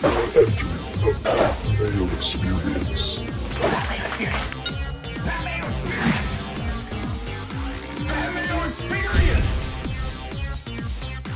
The Mayo Experience. Mayo Experience. Mayo Experience. Mayo Experience.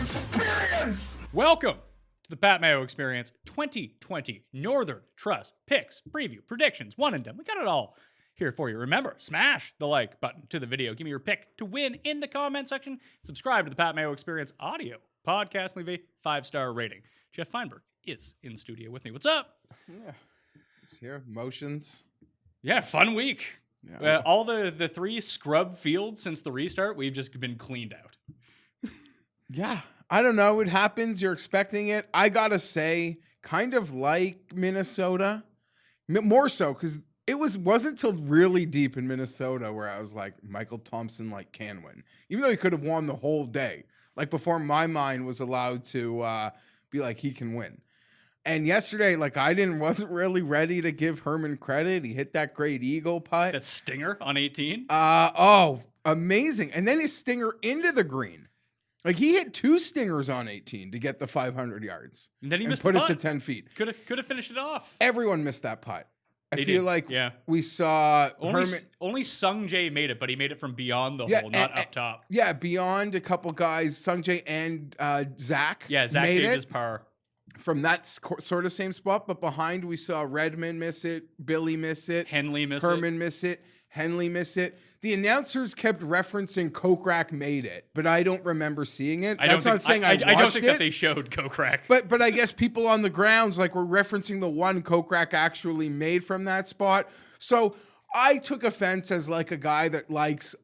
Experience. Welcome to the Pat Mayo Experience 2020 Northern Trust Picks, Preview, Predictions, One and Done. We got it all here for you. Remember, smash the like button to the video. Give me your pick to win in the comment section. Subscribe to the Pat Mayo Experience audio podcast. Leave a 5-star rating. Geoff Fienberg is in studio with me. What's up? Yeah. Just here. Motions. Yeah, fun week. Yeah. All the three scrub fields since the restart, we've just been cleaned out. Yeah. I don't know. It happens. You're expecting it. I got to say, kind of like Minnesota. More so, because it wasn't till really deep in Minnesota where I was like, Michael Thompson can win. Even though he could have won the whole day. Like before my mind was allowed to be like, he can win. And yesterday, wasn't really ready to give Herman credit. He hit that great eagle putt. That stinger on 18. Amazing. And then his stinger into the green. He hit 2 stingers on 18 to get the 500 yards. And then he missed put the it to putt. 10 feet. Could have finished it off. Everyone missed that putt. They I feel did. like Yeah. we saw Only Sung Jae made it, but he made it from beyond the hole, not up top. Yeah, beyond a couple guys, Sungjae and Zach. Yeah, Zach made saved it his par. from that sort of same spot, but behind we saw Redmond miss it, Billy miss it, Henley miss Herman miss it, Henley miss it. The announcers kept referencing Kokrak made it, but I don't remember seeing it. I don't think that they showed Kokrak. But I guess people on the grounds were referencing the one Kokrak actually made from that spot. So I took offense as a guy that likes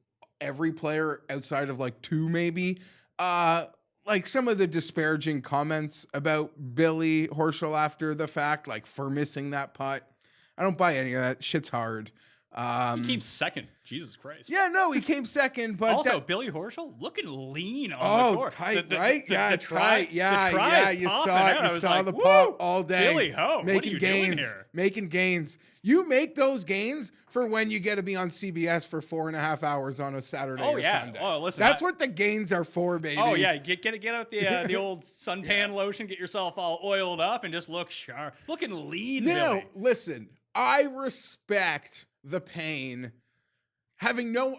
every player outside of 2 maybe. Some of the disparaging comments about Billy Horschel after the fact, for missing that putt. I don't buy any of that. Shit's hard. He came second. Jesus Christ. Yeah, no, he came second. But also, Billy Horschel looking lean on the court. Tight, right? Yeah, tight. Yeah, You saw the pop all day. Billy Ho, what are you doing here? Making gains. You make those gains for when you get to be on CBS for 4.5 hours on a Saturday or Sunday. Oh, listen. That's what the gains are for, baby. Oh, yeah. Get out the old suntan lotion, get yourself all oiled up, and just look sharp. Looking lean, Now, Billy. listen, I respect the pain. I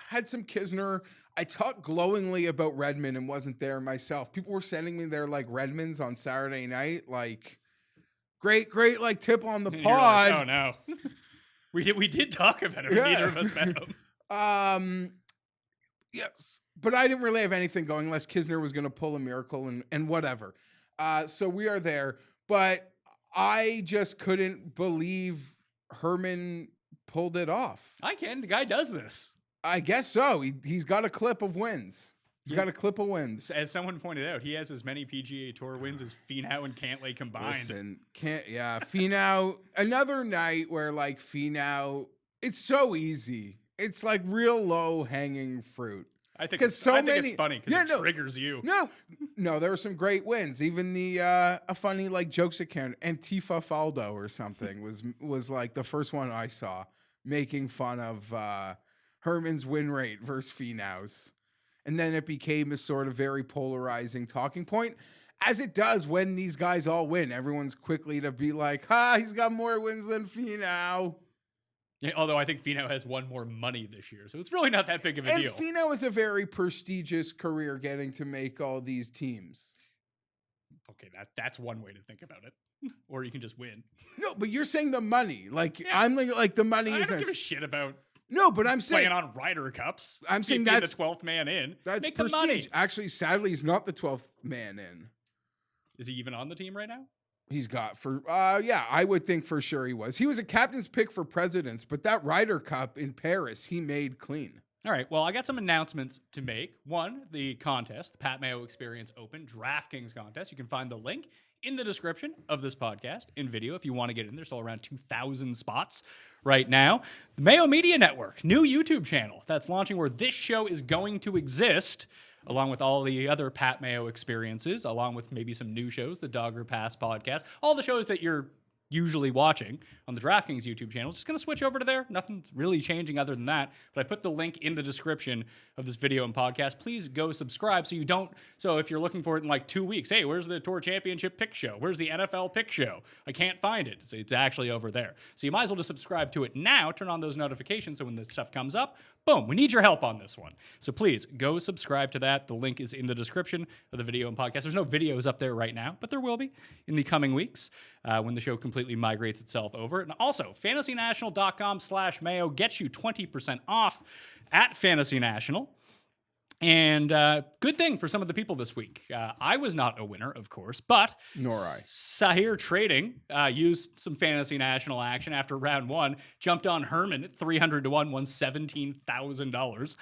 had some Kisner. I talked glowingly about Redmond and wasn't there myself. People were sending me their Redmonds on Saturday night. Great tip on the pod. Oh no. we did talk about it. Yeah. Neither of us met him. Yes, but I didn't really have anything going unless Kisner was going to pull a miracle and whatever. So we are there, but I just couldn't believe Herman pulled it off. I can. The guy does this. I guess so. He's got a clip of wins. He's got a clip of wins. As someone pointed out, he has as many PGA Tour wins as Finau and Cantlay combined. Listen, Finau, another night where Finau, it's so easy. It's real low hanging fruit. I think it's funny because it triggers you. No, there were some great wins. Even a funny jokes account, Antifa Faldo or something was the first one I saw making fun of Herman's win rate versus Finau's. And then it became a sort of very polarizing talking point, as it does when these guys all win. Everyone's quickly to be like, he's got more wins than Finau. Yeah, although I think Finau has won more money this year, so it's really not that big of a deal. And Finau has a very prestigious career getting to make all these teams. Okay, that's one way to think about it. Or you can just win. No, but you're saying the money. I'm the money is. I don't give a shit about. No, but I'm saying playing on Ryder Cups. I'm saying being that's the 12th man in. That's Make prestige. The money. Actually, sadly, he's not the 12th man in. Is he even on the team right now? He's got I would think for sure he was. He was a captain's pick for presidents, but that Ryder Cup in Paris, he made clean. All right, well, I got some announcements to make. One, the contest, the Pat Mayo Experience Open DraftKings contest. You can find the link in the description of this podcast in video if you want to get in. There's still around 2,000 spots right now. The Mayo Media Network, new YouTube channel that's launching where this show is going to exist, along with all the other Pat Mayo experiences, along with maybe some new shows, the Dogger Pass podcast, all the shows that you're usually watching on the DraftKings YouTube channel. Just going to switch over to there. Nothing's really changing other than that. But I put the link in the description of this video and podcast. Please go subscribe so if you're looking for it in like 2 weeks, hey, where's the Tour Championship pick show? Where's the NFL pick show? I can't find it. So it's actually over there. So you might as well just subscribe to it now. Turn on those notifications so when the stuff comes up, boom, we need your help on this one. So please go subscribe to that. The link is in the description of the video and podcast. There's no videos up there right now, but there will be in the coming weeks when the show completely migrates itself over. And also, fantasynational.com/Mayo gets you 20% off at Fantasy National. And good thing for some of the people this week. I was not a winner, of course, but Nor I. Sahir Trading used some Fantasy National action after round one, jumped on Herman at 300 to 1, won $17,000.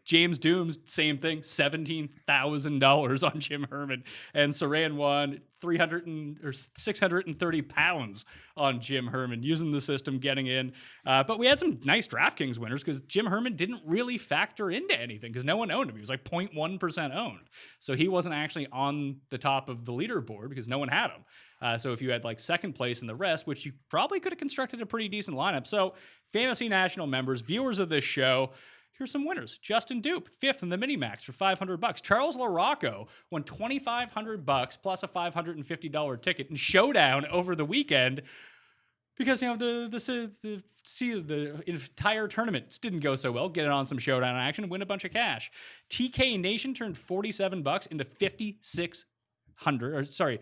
James Dooms, same thing, $17,000 on Jim Herman. And Saran won 630 pounds on Jim Herman, using the system, getting in. But we had some nice DraftKings winners because Jim Herman didn't really factor into anything because no one owned him. He was like 0.1% owned. So he wasn't actually on the top of the leaderboard because no one had him. So if you had like second place in the rest, which you probably could have constructed a pretty decent lineup. So Fantasy National members, viewers of this show, here's some winners. Justin Dupe, 5th in the Minimax for $500. Charles LaRocco won $2,500 plus a $550 ticket in Showdown over the weekend because, you know, the entire tournament didn't go so well. Get it on some Showdown action and win a bunch of cash. TK Nation turned $47 into $5,600.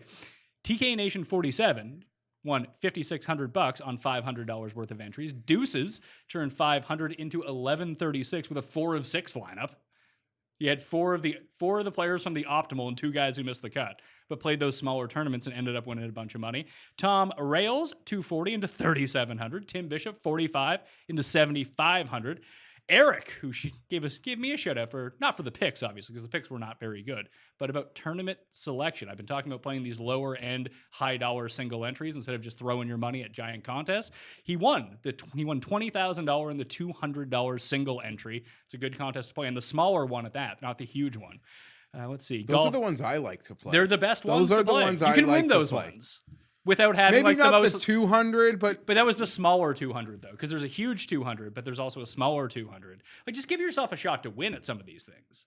TK Nation 47 won $5,600 on $500 worth of entries. Deuces turned $500 into $1,136 with a 4 of 6 lineup. You had four of the players from the optimal and 2 guys who missed the cut, but played those smaller tournaments and ended up winning a bunch of money. Tom Rails, 240 into 3,700. Tim Bishop, 45 into 7,500. Eric, who gave me a shout out for, not for the picks, obviously, because the picks were not very good, but about tournament selection. I've been talking about playing these lower end, high dollar single entries instead of just throwing your money at giant contests. He won $20,000 in the $200 single entry. It's a good contest to play, and the smaller one at that, not the huge one. Let's see. Those are the ones I like to play. They're the best ones. Those are to play. the ones you I can like win to those play. ones. Without having Maybe like not the most 200, but that was the smaller 200 though, because there's a huge 200, but there's also a smaller 200. Like, just give yourself a shot to win at some of these things.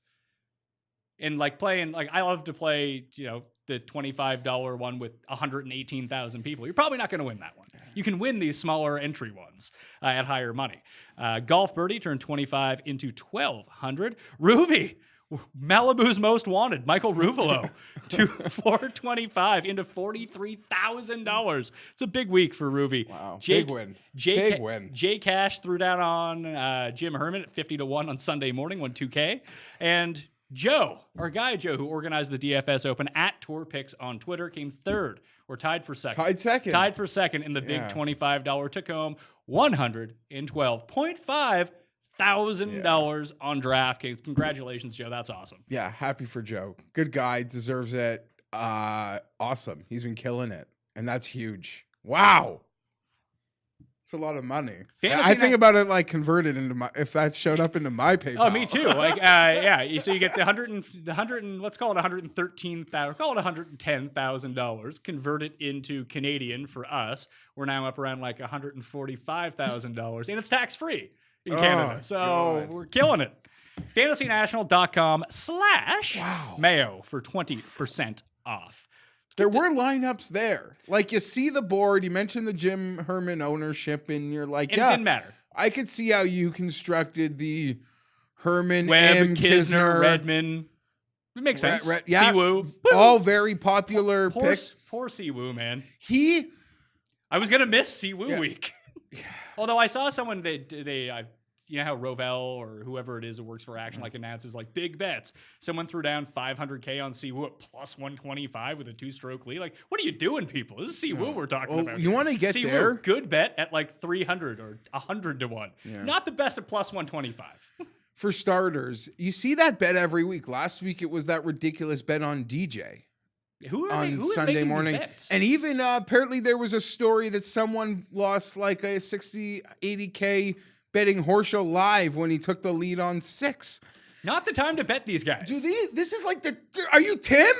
And like playing, like I love to play, you know, the $25 one with 118,000 people. You're probably not going to win that one. You can win these smaller entry ones at higher money. Golf Birdie turned 25 into 1,200. Ruby, Malibu's most wanted, Michael Ruvalo, to 425 into $43,000. It's a big week for Ruby. wow, big win. Big win. Jay Cash threw down on Jim Herman at 50 to 1 on Sunday morning, won 2K. And Joe, our guy Joe, who organized the DFS Open at Tour Picks on Twitter, came third or tied for second. Tied for second in the big $25. Took home $112.5 $1,000 on DraftKings. Congratulations, Joe. That's awesome. Yeah, happy for Joe. Good guy, deserves it. Awesome. He's been killing it, and that's huge. Wow. It's a lot of money. I think about it like converted into my, if that showed up into my PayPal. Oh, me too. Like, yeah. So you get the 100 and let's call it $113,000, call it $110,000. Convert it into Canadian for us. We're now up around like $145,000, and it's tax free in Canada. So God. we're killing it. FantasyNational.com/Mayo for 20% off. There were lineups there. Like, you see the board, you mentioned the Jim Herman ownership, and you're like, And it didn't matter. I could see how you constructed the Herman, Webb, M. Kisner, Redman. It makes sense. Yeah, Siwoo. all very popular picks. Poor Siwoo, man. I was going to miss Siwoo week. Although I saw someone, you know how Rovell or whoever it is that works for Action like announces like big bets. Someone threw down $500K on Siwoo at plus 125 with a 2-stroke lead. Like, what are you doing, people? This is Siwoo we're talking about. You want to get Siwoo, there? Good bet at like 300 or 100 to 1. Yeah. Not the best at plus 125. For starters, you see that bet every week. Last week it was that ridiculous bet on DJ. Who is Sunday making morning these bets? And even apparently there was a story that someone lost like a 80K betting Horschel live when he took the lead on 6. Not the time to bet these guys. This is like are you Tim?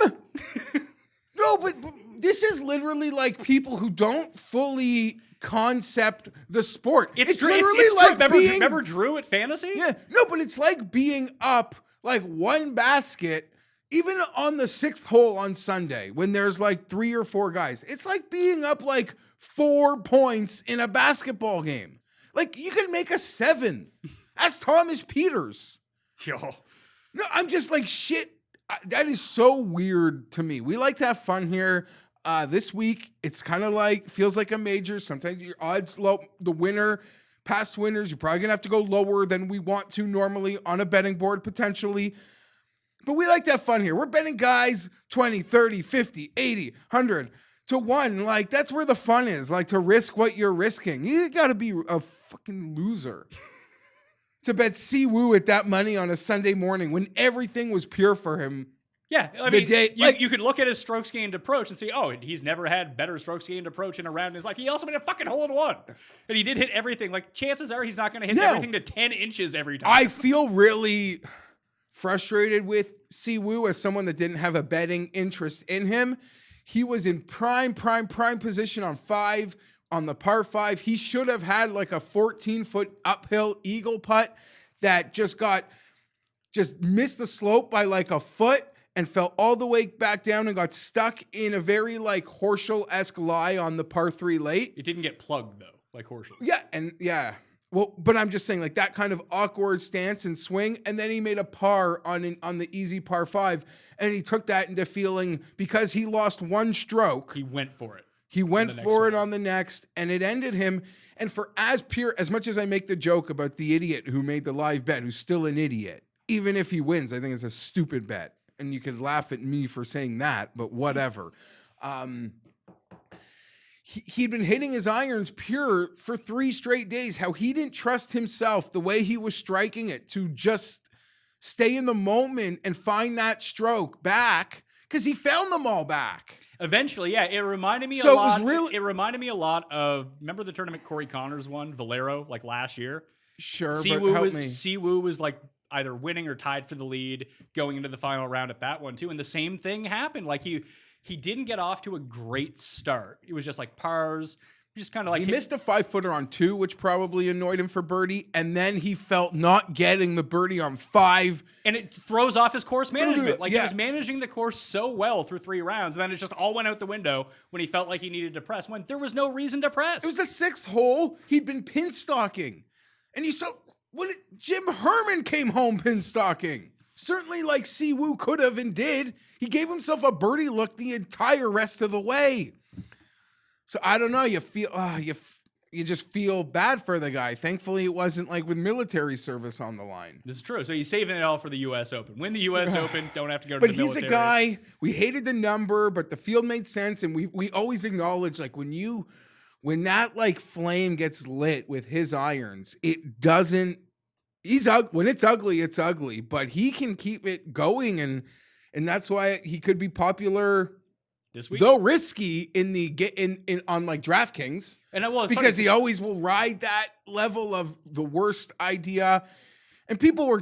No, but This is literally like people who don't fully concept the sport. It's literally it's like true. being, Remember Drew at Fantasy? Yeah, no, but it's like being up like one basket, even on the 6th hole on Sunday when there's like 3 or 4 guys. It's like being up like 4 points in a basketball game. Like you could make a 7. Ask Thomas Peters. Yo. No, I'm just like, shit. That is so weird to me. We like to have fun here. This week, it's kind of like, feels like a major. Sometimes your odds low. The winner, past winners, you're probably going to have to go lower than we want to normally on a betting board, potentially. But we like to have fun here. We're betting guys 20, 30, 50, 80, 100 to 1. Like, that's where the fun is. Like, to risk what you're risking. You got to be a fucking loser to bet Siwoo at that money on a Sunday morning when everything was pure for him. Yeah, I mean, you could look at his strokes gained approach and say, oh, he's never had better strokes gained approach in a round in his life. He also made a fucking hole-in-one. And he did hit everything. Like, chances are he's not going to hit everything to 10 inches every time. I feel really frustrated with Siwoo as someone that didn't have a betting interest in him. He was in prime position on 5. On the par 5, he should have had like a 14-foot uphill eagle putt that just missed the slope by like a foot and fell all the way back down and got stuck in a very like Horschel-esque lie on the par 3 late. It didn't get plugged though, like Horschel. Yeah. Well, but I'm just saying like that kind of awkward stance and swing, and then he made a par on the easy par 5, and he took that into feeling because he lost 1 stroke. He went for it. He went for it on the next, and it ended him. And for as much as I make the joke about the idiot who made the live bet, who's still an idiot, even if he wins, I think it's a stupid bet. And you could laugh at me for saying that, but whatever. He'd been hitting his irons pure for 3 straight days. How he didn't trust himself the way he was striking it to just stay in the moment and find that stroke back, because he found them all back. Eventually, yeah, it reminded me a lot. It reminded me a lot of, remember the tournament Corey Connors won, Valero, like last year? Sure, but help me. Siwoo was like either winning or tied for the lead going into the final round at that one too, and the same thing happened. Like he didn't get off to a great start. It was just like pars. Just kind of like he missed a 5-footer on 2, which probably annoyed him for birdie, and then he felt not getting the birdie on 5, and it throws off his course management. Like he was managing the course so well through 3 rounds, and then it just all went out the window when he felt like he needed to press when there was no reason to press. It was the 6th hole. He'd been pin stalking, and you saw Jim Herman came home pin stalking. Certainly, like Siwoo could have and did. He gave himself a birdie look the entire rest of the way. So I don't know. You feel you just feel bad for the guy. Thankfully, it wasn't like with military service on the line. This is true. So he's saving it all for the U.S. Open. Win the U.S. Open. Don't have to go to but the military. But he's a guy. We hated the number, but the field made sense, and we always acknowledge like when that like flame gets lit with his irons, it doesn't. When it's ugly, it's ugly. But he can keep it going, and that's why he could be popular. This week? Though risky on like DraftKings, and because he always will ride that level of the worst idea, and people were.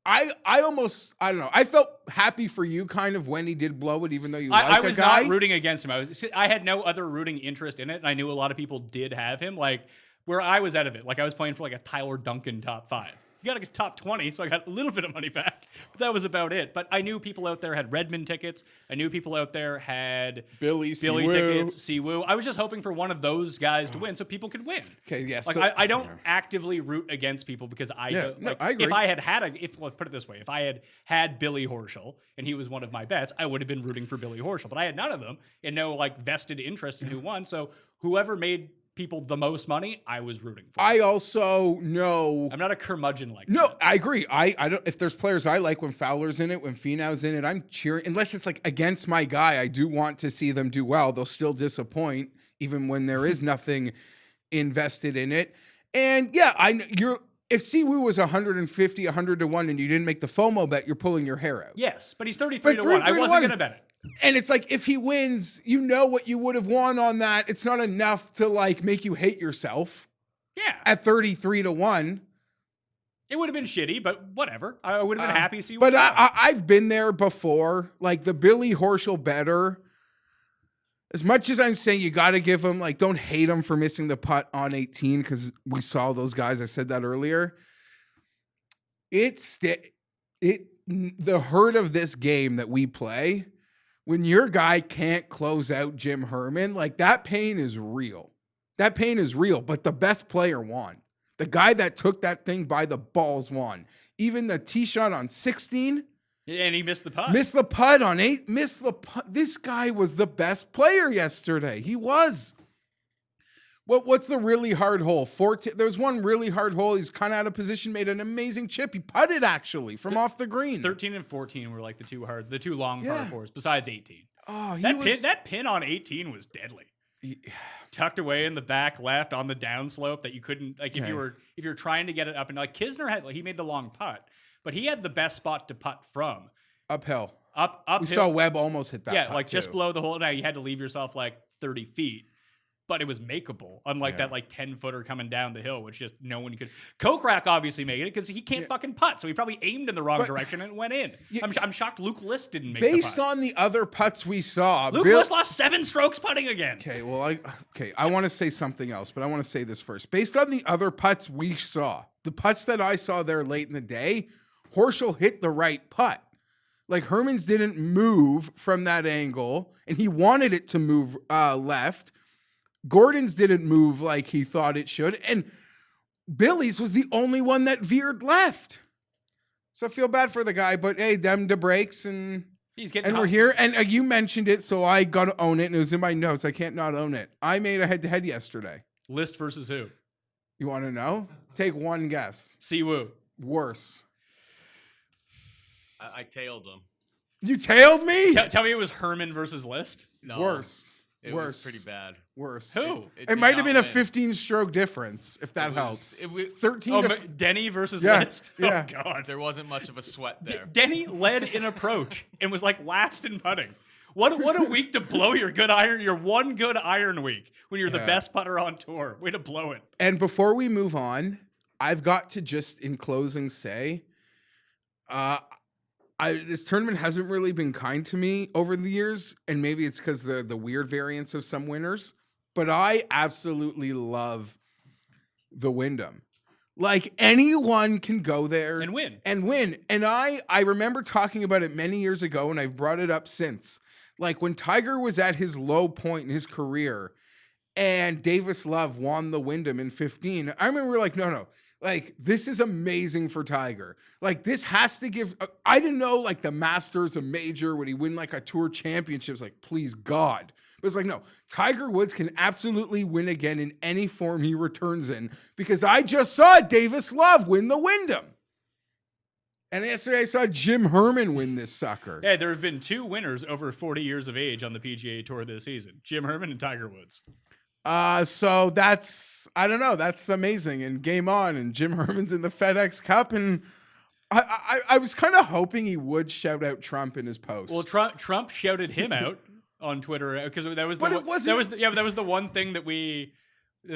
I don't know. I felt happy for you kind of when he did blow it, even though I was not rooting against him. I had no other rooting interest in it, and I knew a lot of people did have him. Like where I was out of it, like I was playing for like a Tyler Duncan top 5. You got to get top 20, so I got a little bit of money back. But that was about it. But I knew people out there had Redmond tickets. I knew people out there had Billy tickets, Siwoo. I was just hoping for one of those guys to win so people could win. Okay, yes. Like I don't actively root against people because I agree. If I had let's put it this way, if I had Billy Horschel and he was one of my bets, I would have been rooting for Billy Horschel. But I had none of them and no like vested interest in who won. So whoever made people the most money, I was rooting for. I also know I'm not a curmudgeon like that. No, I agree. I don't. If there's players I like when Fowler's in it, when Finau's in it, I'm cheering. Unless it's like against my guy, I do want to see them do well. They'll still disappoint even when there is nothing invested in it. And yeah, if Siwoo was 150, 100 to 1 and you didn't make the FOMO bet, you're pulling your hair out. Yes, but he's 33 to 1. I wasn't going to bet it. And it's like, if he wins, you know what you would have won on that. It's not enough to like make you hate yourself. Yeah. At 33 to 1. It would have been shitty, but whatever. I would have been happy to see. But I've been there before. Like the Billy Horschel better. as much as I'm saying you got to give him, like, don't hate him for missing the putt on 18 because we saw those guys. I said that earlier. The hurt of this game that we play, when your guy can't close out Jim Herman, like, that pain is real. That pain is real, but the best player won. The guy that took that thing by the balls won. Even the tee shot on 16. And he missed the putt. Missed the putt on 8. Missed the putt. This guy was the best player yesterday. He was. What's the really hard hole? There was one really hard hole. He's kind of out of position, made an amazing chip. He putted actually from off the green. 13 and 14 were like the two long par fours, besides 18. Oh, that pin on 18 was deadly. Tucked away in the back left on the downslope that you couldn't, like, if you're trying to get it up, and like Kisner had, like, he made the long putt, but he had the best spot to putt from. Uphill. Uphill. We saw Webb almost hit that. Yeah, putt like too. just below the hole. Now you had to leave yourself like 30 feet, but it was makeable. Unlike that like 10-footer coming down the hill, which just no one could. Kokrak obviously made it because he can't fucking putt, so he probably aimed in the wrong direction and it went in. I'm shocked Luke List didn't make based the putt. on the other putts we saw. Luke List lost 7 strokes putting again. Okay, well, I want to say something else, but I want to say this first. Based on the other putts we saw, the putts that I saw there late in the day, Horschel hit the right putt. Like, Herman's didn't move from that angle, and he wanted it to move left. Gordon's didn't move like he thought it should, and Billy's was the only one that veered left. So I feel bad for the guy, but hey, them the breaks, and He's getting we're here. And you mentioned it, so I got to own it, and it was in my notes. I can't not own it. I made a head-to-head yesterday. List versus who? You want to know? Take one guess. Siwoo. Worse. I tailed him. You tailed me? Tell me it was Herman versus List? No, Worse. It Worse. was pretty bad. Worse. Who? It did might have not been a win. 15-stroke difference, if that helps. It was 13 to Denny versus Yeah, List? yeah. Oh, God. There wasn't much of a sweat there. Denny led in approach and was like last in putting. What a week to blow your one good iron week when you're the best putter on tour. Way to blow it. And before we move on, I've got to just in closing say, this tournament hasn't really been kind to me over the years, and maybe it's because the weird variance of some winners, but I absolutely love the Wyndham. Like, anyone can go there And win. And I remember talking about it many years ago, and I've brought it up since. Like, when Tiger was at his low point in his career and Davis Love won the Wyndham in 15, I remember like, no. Like, this is amazing for Tiger. Like, this has to give... I didn't know, like, the Masters, a major, would he win, like, a tour championship? It's like, please, God. But it's like, no. Tiger Woods can absolutely win again in any form he returns in because I just saw Davis Love win the Wyndham. And yesterday I saw Jim Herman win this sucker. Yeah, there have been 2 winners over 40 years of age on the PGA Tour this season. Jim Herman and Tiger Woods. So that's, I don't know, that's amazing. And game on, and Jim Herman's in the FedEx Cup, and I was kind of hoping he would shout out Trump in his post. Well, Trump shouted him out on Twitter because that was the one thing that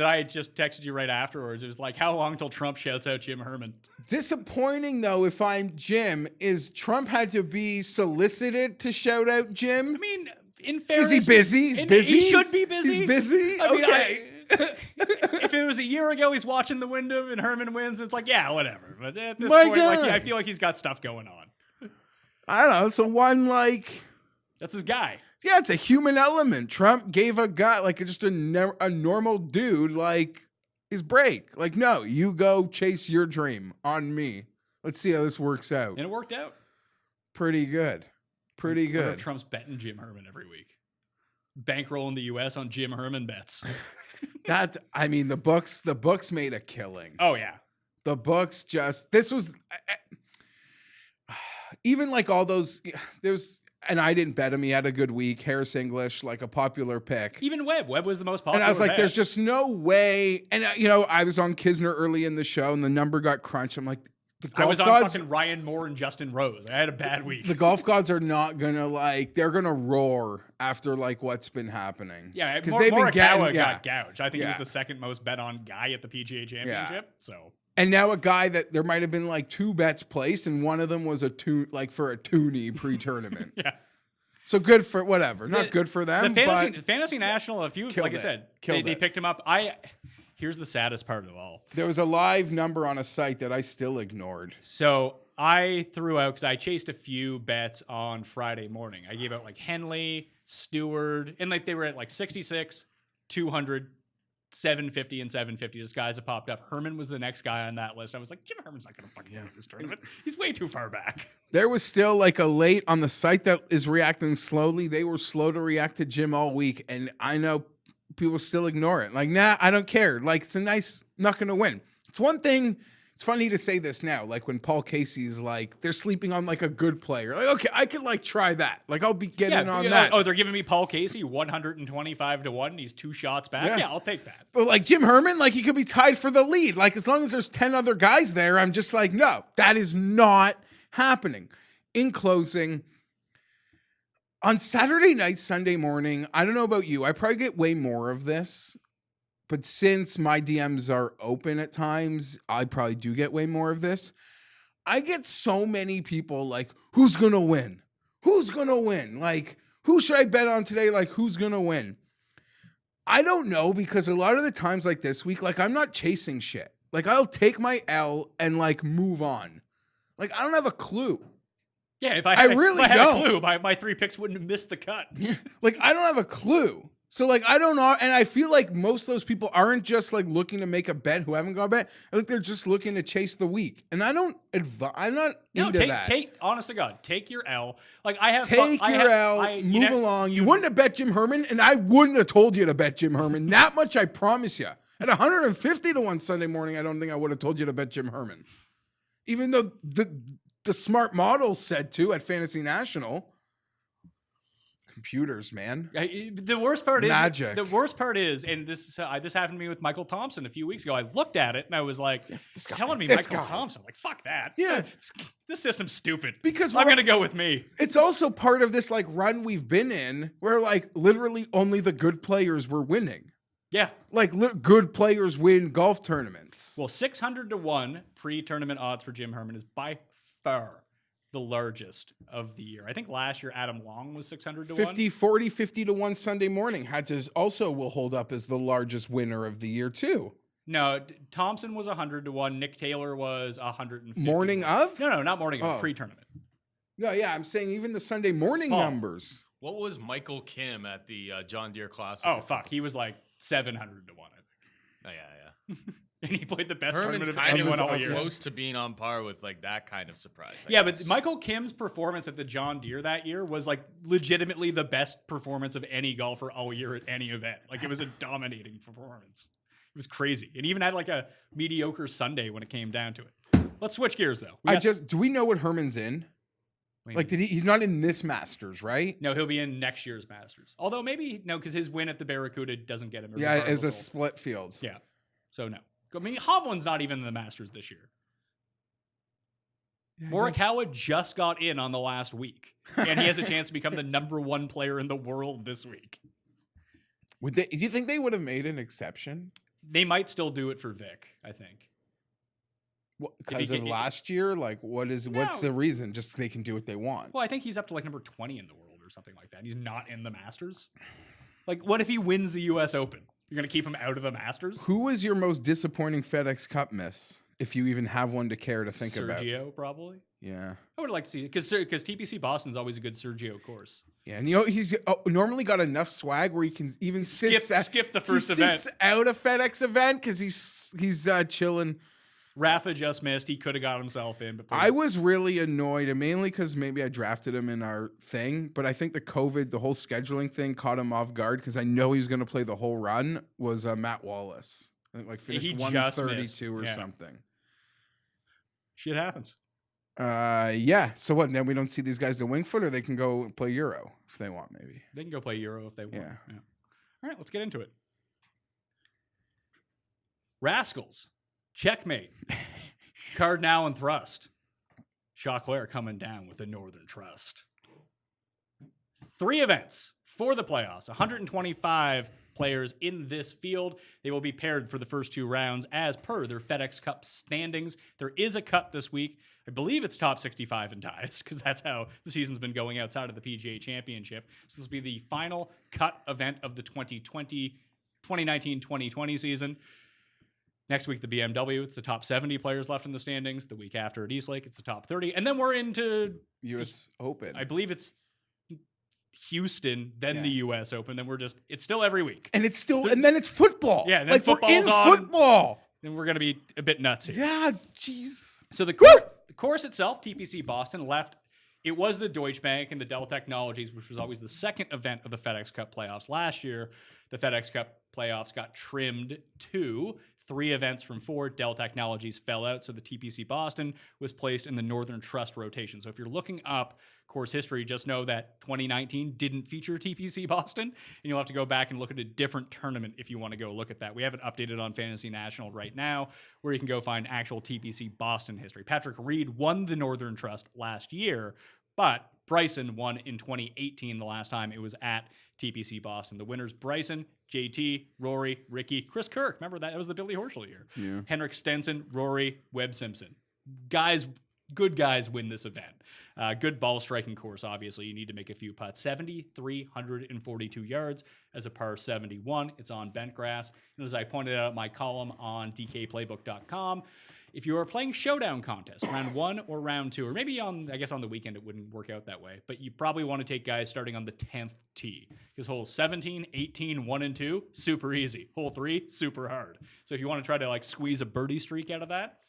I just texted you right afterwards. It was like, how long till Trump shouts out Jim Herman? Disappointing though, if I'm Jim, is Trump had to be solicited to shout out Jim? I mean, in fairness, is he busy? He's busy. He should be busy. He's busy. I mean, okay. If it was a year ago, he's watching the Wyndham and Herman wins. It's like, yeah, whatever. But at this My point, like, God. I feel like he's got stuff going on. I don't know. So one, like, That's his guy. yeah, it's a human element. Trump gave a guy like just a normal dude like his break. Like, no, you go chase your dream on me. Let's see how this works out. And it worked out. Pretty good. Pretty Wonder if good. Trump's betting Jim Herman every week. Bankrolling the U.S. on Jim Herman bets. I mean, the books made a killing. Oh, yeah. The books this was even like all those, and I didn't bet him. He had a good week. Harris English, like a popular pick. Even Webb. Webb was the most popular. And I was like, bet. there's just no way. And, I was on Kisner early in the show and the number got crunched. I'm like, the I golf was on gods, fucking Ryan Moore and Justin Rose. I had a bad week. the golf gods are not going to they're going to roar after like what's been happening. Yeah, because Morikawa got gouged. I think he Yeah. was the second most bet on guy at the PGA Championship. So. And now a guy that there might have been like 2 bets placed and one of them was for a toonie pre-tournament. Yeah. So good for whatever. Not good for them. The Fantasy National, like I said, they picked him up. Here's the saddest part of all. There was a live number on a site that I still ignored. So I threw out, because I chased a few bets on Friday morning. I gave out like Henley, Stewart, and like they were at like 66, 200, 750, and 750. Just guys that popped up. Herman was the next guy on that list. I was like, Jim Herman's not going to fucking win this tournament. He's way too far back. There was still like a late on the site that is reacting slowly. They were slow to react to Jim all week, and I know people still ignore it. Like, nah, I don't care. Like, it's a nice, not going to win. It's one thing. It's funny to say this now. Like when Paul Casey's like, they're sleeping on like a good player. Like, okay, I could like try that. Like, I'll be getting on that. Oh, they're giving me Paul Casey 125 to 1. He's 2 shots back. Yeah, I'll take that. But like Jim Herman, like he could be tied for the lead. Like as long as there's 10 other guys there, I'm just like, no, that is not happening. In closing, on Saturday night, Sunday morning, I don't know about you, I probably get way more of this, but since my DMs are open at times, I probably do get way more of this. I get so many people like, who's going to win? Who's going to win? Like, who should I bet on today? Like, who's going to win? I don't know, because a lot of the times like this week, like I'm not chasing shit. Like I'll take my L and like move on. Like I don't have a clue. Yeah, if I had don't. a clue, my 3 picks wouldn't have missed the cut. Like, I don't have a clue. So, like, I don't know. And I feel like most of those people aren't just, like, looking to make a bet who haven't got a bet. I think they're just looking to chase the week. And I don't advise. I'm not into that. Honest to God, take your L. Like, move along. You wouldn't have bet Jim Herman, and I wouldn't have told you to bet Jim Herman. That much I promise you. At 150 to 1 Sunday morning, I don't think I would have told you to bet Jim Herman. Even though the smart model said to at Fantasy National. Computers, man. The worst part is magic. The worst part is, and this happened to me with Michael Thompson a few weeks ago. I looked at it and I was like, Michael Thompson. I'm like, fuck that. Yeah. This system's stupid. Because I'm going to go with me. It's also part of this like run we've been in where like literally only the good players were winning. Yeah. Like good players win golf tournaments. Well, 600 to 1 pre-tournament odds for Jim Herman is by far the largest of the year. I think last year Adam Long was 600 to 1. 50 to 1 Sunday morning. Also will hold up as the largest winner of the year too. No, Thompson was 100 to 1. Nick Taylor was 150. Morning of? No, not morning of, pre-tournament. No, yeah, I'm saying even the Sunday morning numbers. What was Michael Kim at the John Deere Classic? Oh, fuck. He was like 700 to 1, I think. Oh, yeah. And he played the best Herman's tournament of anyone all year. Close to being on par with like that kind of surprise. I guess. But Michael Kim's performance at the John Deere that year was like legitimately the best performance of any golfer all year at any event. Like it was a dominating performance. It was crazy. And even had like a mediocre Sunday when it came down to it. Let's switch gears though. Do we know what Herman's in? Like, he's not in this Masters, right? No, he'll be in next year's Masters. Although maybe, no, because his win at the Barracuda doesn't get him. Yeah, it's a split field. Yeah. So no. I mean, Hovland's not even in the Masters this year. Yeah, Morikawa just got in on the last week, and he has a chance to become the #1 player in the world this week. Do you think they would have made an exception? They might still do it for Vic, I think. Because of last year? Like, what's the reason? Just they can do what they want. Well, I think he's up to like number 20 in the world or something like that. He's not in the Masters. Like, what if he wins the U.S. Open? You're going to keep him out of the Masters? Who was your most disappointing FedEx Cup miss? If you even have one to care to think about. Sergio, probably. Yeah. I would like to see it because TPC Boston's always a good Sergio course. Yeah, and he's normally got enough swag where he can even skip the first event. He sits out a FedEx event because he's chilling. Rafa just missed. He could have got himself in. But I was really annoyed, and mainly because maybe I drafted him in our thing, but I think the whole scheduling thing caught him off guard because I know he was going to play the whole run, was Matt Wallace. I think finished 132 or something. Shit happens. Yeah. So what? Then we don't see these guys to Wingfoot, or they can go play Euro if they want, maybe. They can go play Euro if they want. Yeah. All right, let's get into it. Rascals. Checkmate. Cardinal and Thrust. Chaclair coming down with the Northern Trust. 3 events for the playoffs. 125 players in this field. They will be paired for the first 2 rounds as per their FedEx Cup standings. There is a cut this week. I believe it's top 65 in ties because that's how the season's been going outside of the PGA Championship. So this will be the final cut event of the 2019-2020 season. Next week, the BMW, it's the top 70 players left in the standings. The week after at Eastlake, it's the top 30. And then we're into U.S. Open. I believe it's Houston, then the U.S. Open. Then it's still every week. And it's still, and then it's football. Yeah, then like football's we're in on. football. Then we're going to be a bit nuts here. Yeah, jeez. So the course itself, TPC Boston, left. It was the Deutsche Bank and the Dell Technologies, which was always the second event of the FedEx Cup playoffs. Last year, the FedEx Cup playoffs got trimmed to 3 events from 4. Dell Technologies fell out, so the TPC Boston was placed in the Northern Trust rotation. So if you're looking up course history, just know that 2019 didn't feature TPC Boston, and you'll have to go back and look at a different tournament if you want to go look at that. We have it updated on Fantasy National right now, where you can go find actual TPC Boston history. Patrick Reed won the Northern Trust last year, but Bryson won in 2018, the last time it was at TPC Boston. The winners, Bryson, JT, Rory, Ricky, Chris Kirk. Remember that? That was the Billy Horschel year. Yeah. Henrik Stenson, Rory, Webb Simpson. Good guys win this event. Good ball striking course, obviously. You need to make a few putts. 7,342 yards as a par 71. It's on bent grass. And as I pointed out in my column on dkplaybook.com, if you are playing showdown contests, round 1 or round 2, or maybe on the weekend it wouldn't work out that way, but you probably want to take guys starting on the 10th tee, because holes 17, 18, 1 and 2, super easy. Hole 3, super hard. So if you want to try to like squeeze a birdie streak out of that,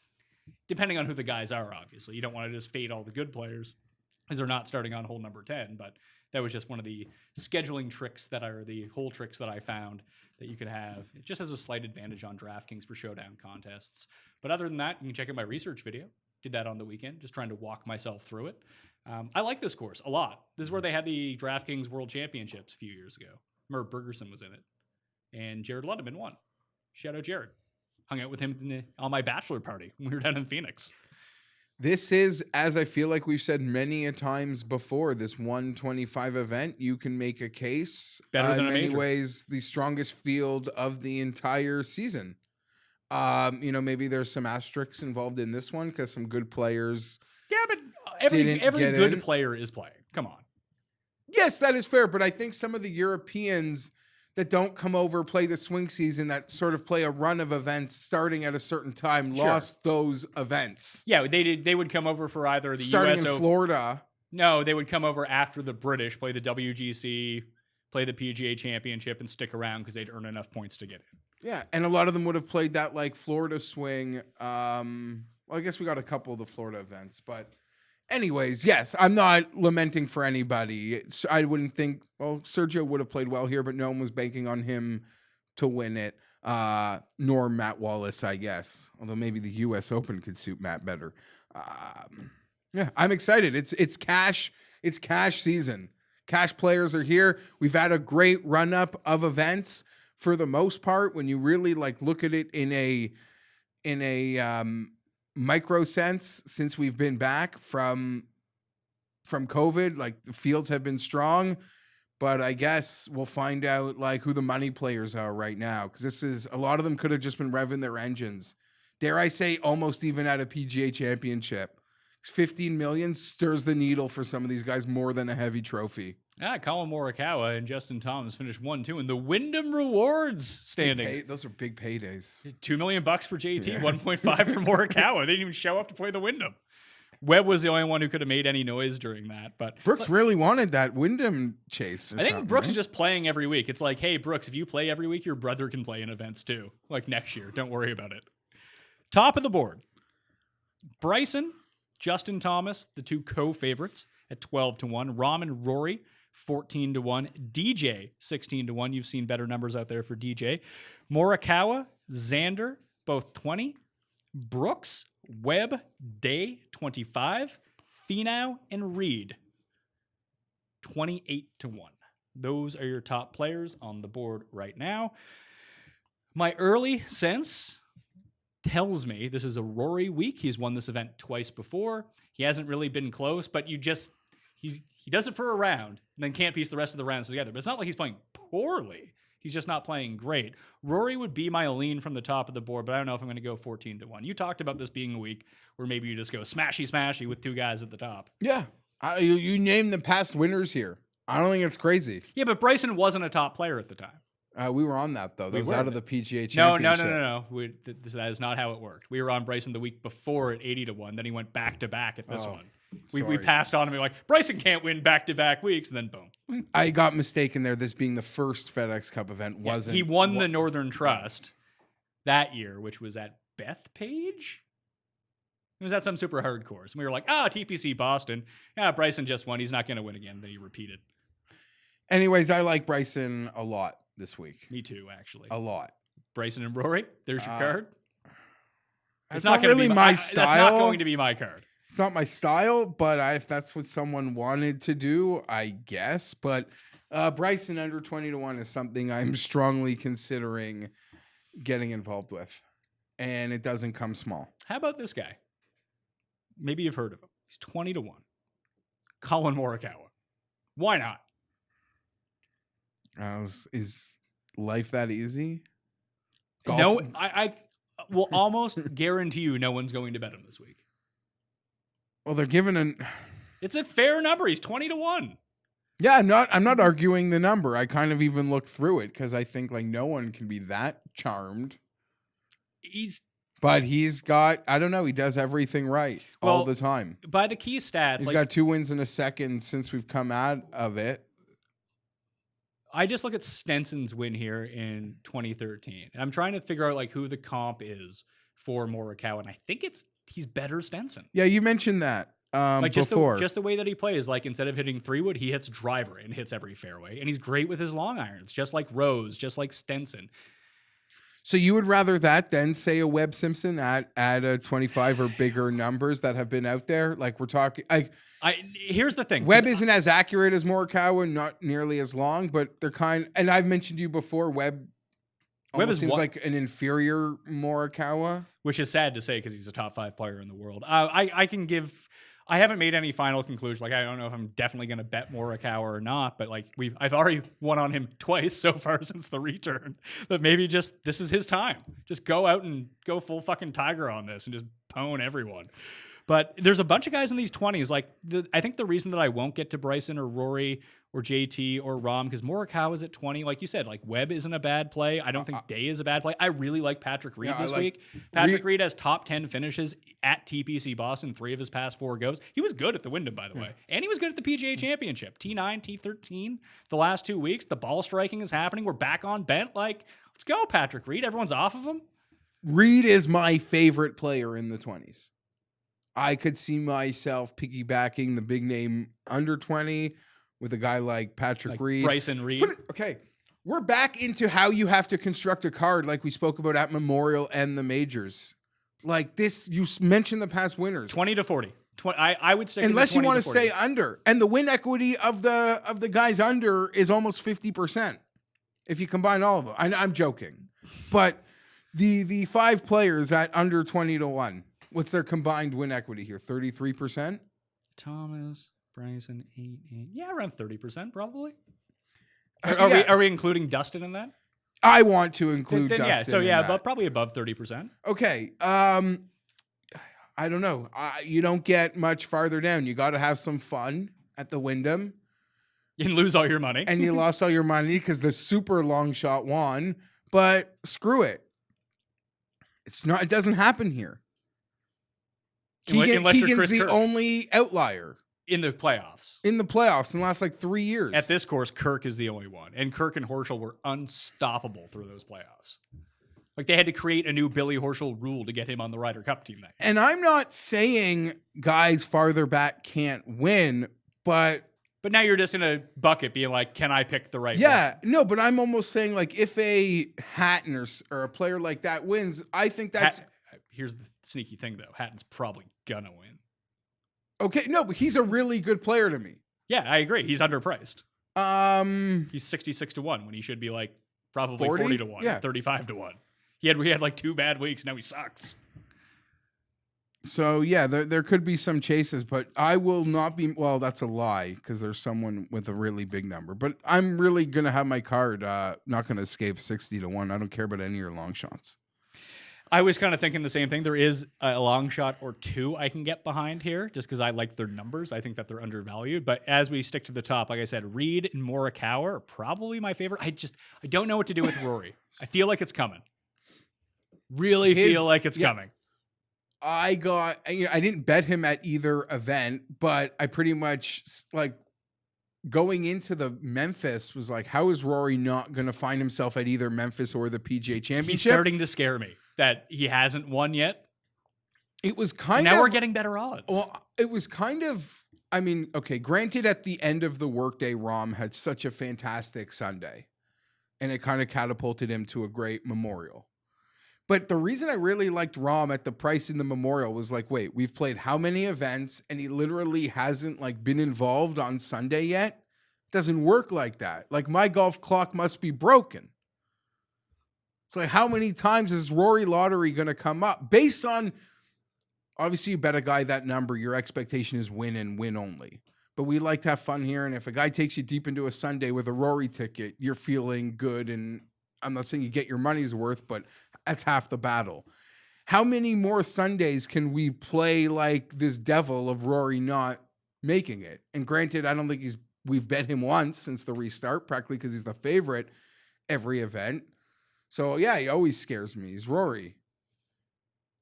depending on who the guys are, obviously, you don't want to just fade all the good players because they're not starting on hole number 10, but that was just one of the scheduling tricks the hole tricks that I found that you could have. It just has a slight advantage on DraftKings for showdown contests. But other than that, you can check out my research video. Did that on the weekend, just trying to walk myself through it. I like this course a lot. This is where they had the DraftKings World Championships a few years ago. Merv Bergerson was in it. And Jared Luddeman won. Shout out Jared. Hung out with him on my bachelor party when we were down in Phoenix. This is, as I feel like we've said many a times before, this 125 event, you can make a case. Better than in a many major. ways, the strongest field of the entire season. Maybe there's some asterisks involved in this one because some good players. Yeah, but every Didn't get good in. player is playing. Come on. Yes, that is fair, but I think some of the Europeans that don't come over, play the swing season, that sort of play a run of events starting at a certain time, Sure. lost those events. Yeah, they would come over for either the Starting US in Open. Florida. No, they would come over after the British, play the WGC, play the PGA Championship, and stick around because they'd earn enough points to get in. Yeah, and a lot of them would have played that like Florida swing. Well, I guess we got a couple of the Florida events, but anyways, yes, I'm not lamenting for anybody. I wouldn't think, well, Sergio would have played well here, but no one was banking on him to win it, nor Matt Wallace, I guess. Although maybe the U.S. Open could suit Matt better. Yeah, I'm excited. It's cash season. Cash players are here. We've had a great run up of events for the most part. When you really like look at it in a micro sense, since we've been back from COVID, like the fields have been strong, but I guess we'll find out like who the money players are right now. Cause this is, a lot of them could have just been revving their engines. Dare I say almost even at a PGA Championship. 15 million stirs the needle for some of these guys more than a heavy trophy. Colin Morikawa and Justin Thomas finished 1-2 in the Wyndham Rewards standings. Those are big paydays. $2 million for JT, 1.5 for Morikawa. They didn't even show up to play the Wyndham. Webb was the only one who could have made any noise during that. But Brooks really wanted that Wyndham chase. I think Brooks is just playing every week. It's like, hey, Brooks, if you play every week, your brother can play in events too. Like next year. Don't worry about it. Top of the board. Bryson, Justin Thomas, the two co-favorites at 12-1. Rahm and Rory, 14-1. DJ, 16-1. You've seen better numbers out there for DJ. Morikawa, Xander, both 20. Brooks, Webb, Day, 25. Finau, and Reed, 28-1. Those are your top players on the board right now. My early sense tells me this is a Rory week. He's won this event twice before. He hasn't really been close, but he does it for a round and then can't piece the rest of the rounds together. But it's not like he's playing poorly. He's just not playing great. Rory would be my lean from the top of the board, but I don't know if I'm going to go 14-1. You talked about this being a week where maybe you just go smashy with two guys at the top. Yeah. You name the past winners here. I don't think it's crazy. Yeah, but Bryson wasn't a top player at the time. We were on that, though. That was out of the PGA No. Championship. That is not how it worked. We were on Bryson the week before at 80-1. Then he went back-to-back at this one. We sorry. passed on him. We were like, Bryson can't win back-to-back weeks. And then boom. I got mistaken there. This being the first FedEx Cup event wasn't. He won the Northern Trust that year, which was at Bethpage. It was at some super hard course. And we were like, TPC Boston. Yeah, Bryson just won. He's not going to win again. Then he repeated. Anyways, I like Bryson a lot this week. Me too, actually. A lot. Bryson and Rory, there's your card. It's not really my style. That's not going to be my card. It's not my style, but if that's what someone wanted to do, I guess. But Bryson under 20-1 is something I'm strongly considering getting involved with. And it doesn't come small. How about this guy? Maybe you've heard of him. He's 20-1. Colin Morikawa. Why not? Is life that easy? Golf? No, I will almost guarantee you no one's going to bet him this week. Well, they're giving It's a fair number. He's 20-1. Yeah, I'm not arguing the number. I kind of even looked through it because I think like no one can be that charmed. But he's got, I don't know, he does everything right all the time. By the key stats, he's got 2 wins and a second since we've come out of it. I just look at Stenson's win here in 2013. And I'm trying to figure out like who the comp is for Morikawa. And I think he's better Stenson. Yeah, you mentioned that before. Just the way that he plays, like instead of hitting 3-wood, he hits driver and hits every fairway. And he's great with his long irons, just like Rose, just like Stenson. So you would rather that than say a Webb Simpson at a 25 or bigger numbers that have been out there? Like we're talking, here's the thing. Webb isn't as accurate as Morikawa, not nearly as long, but they're and I've mentioned to you before, Webb seems like an inferior Morikawa. Which is sad to say because he's a top 5 player in the world. I haven't made any final conclusion. Like, I don't know if I'm definitely going to bet Morikawa or not, but like I've already won on him twice so far since the return. But maybe this is his time. Just go out and go full fucking Tiger on this and just pwn everyone. But there's a bunch of guys in these 20s. Like, I think the reason that I won't get to Bryson or Rory or JT or Rahm, because Morikawa is at 20. Like you said, like Webb isn't a bad play. I don't think Day is a bad play. I really like Patrick Reed this week. Patrick Reed has top 10 finishes at TPC Boston, 3 of his past 4 goes. He was good at the Wyndham, by the way. And he was good at the PGA Championship. T9, T13, the last 2 weeks. The ball striking is happening. We're back on bent. Like, let's go, Patrick Reed. Everyone's off of him. Reed is my favorite player in the 20s. I could see myself piggybacking the big name under 20 with a guy like Patrick Reed. Bryson Reed. We're back into how you have to construct a card like we spoke about at Memorial and the majors. Like this, you mentioned the past winners. 20-40. I would say unless you want to stay under. And the win equity of the guys under is almost 50% if you combine all of them. I'm joking. But the 5 players at under 20-1. What's their combined win equity here? 33%? Thomas, Bryson, 8. Yeah, around 30% probably. Are we including Dustin in that? I want to include Dustin. Yeah, so yeah, probably above 30%. Okay. I don't know. You don't get much farther down. You got to have some fun at the Wyndham. You lose all your money. And you lost all your money because the super long shot won. But screw it. It doesn't happen here. Keegan's the only outlier. In the playoffs. In the last like 3 years. At this course, Kirk is the only one. And Kirk and Horschel were unstoppable through those playoffs. Like they had to create a new Billy Horschel rule to get him on the Ryder Cup team night. And I'm not saying guys farther back can't win, but now you're just in a bucket being like, can I pick the right one? Yeah, no, but I'm almost saying like if a Hatton or a player like that wins, I think that's... Here's the sneaky thing though. Hatton's probably gonna win. Okay, no, but he's a really good player to me. Yeah, I agree. He's underpriced. He's 66-1 when he should be like probably 40-1, 35-1. He had like 2 bad weeks. Now he sucks. So yeah, there could be some chases, but I will not be. Well, that's a lie because there's someone with a really big number. But I'm really gonna have my card not gonna escape 60-1. I don't care about any of your long shots. I was kind of thinking the same thing. There is a long shot or two I can get behind here just because I like their numbers. I think that they're undervalued. But as we stick to the top, like I said, Reed and Morikawa are probably my favorite. I don't know what to do with Rory. I feel like it's coming. Really feel like it's coming. I didn't bet him at either event, but I pretty much like going into the Memphis was like, how is Rory not going to find himself at either Memphis or the PGA Championship? He's starting to scare me that he hasn't won yet. It was kind of... Now we're getting better odds. Well, it was kind of... I mean, okay, granted at the end of the workday, Rahm had such a fantastic Sunday, and it kind of catapulted him to a great Memorial. But the reason I really liked Rahm at the price in the Memorial was like, wait, we've played how many events and he literally hasn't like been involved on Sunday yet? It doesn't work like that. Like my golf clock must be broken. It's like, how many times is Rory Lottery going to come up? Based on, obviously you bet a guy that number, your expectation is win and win only. But we like to have fun here. And if a guy takes you deep into a Sunday with a Rory ticket, you're feeling good. And I'm not saying you get your money's worth, but that's half the battle. How many more Sundays can we play like this devil of Rory not making it? And granted, I don't think we've bet him once since the restart, practically because he's the favorite every event. So yeah, he always scares me. He's Rory.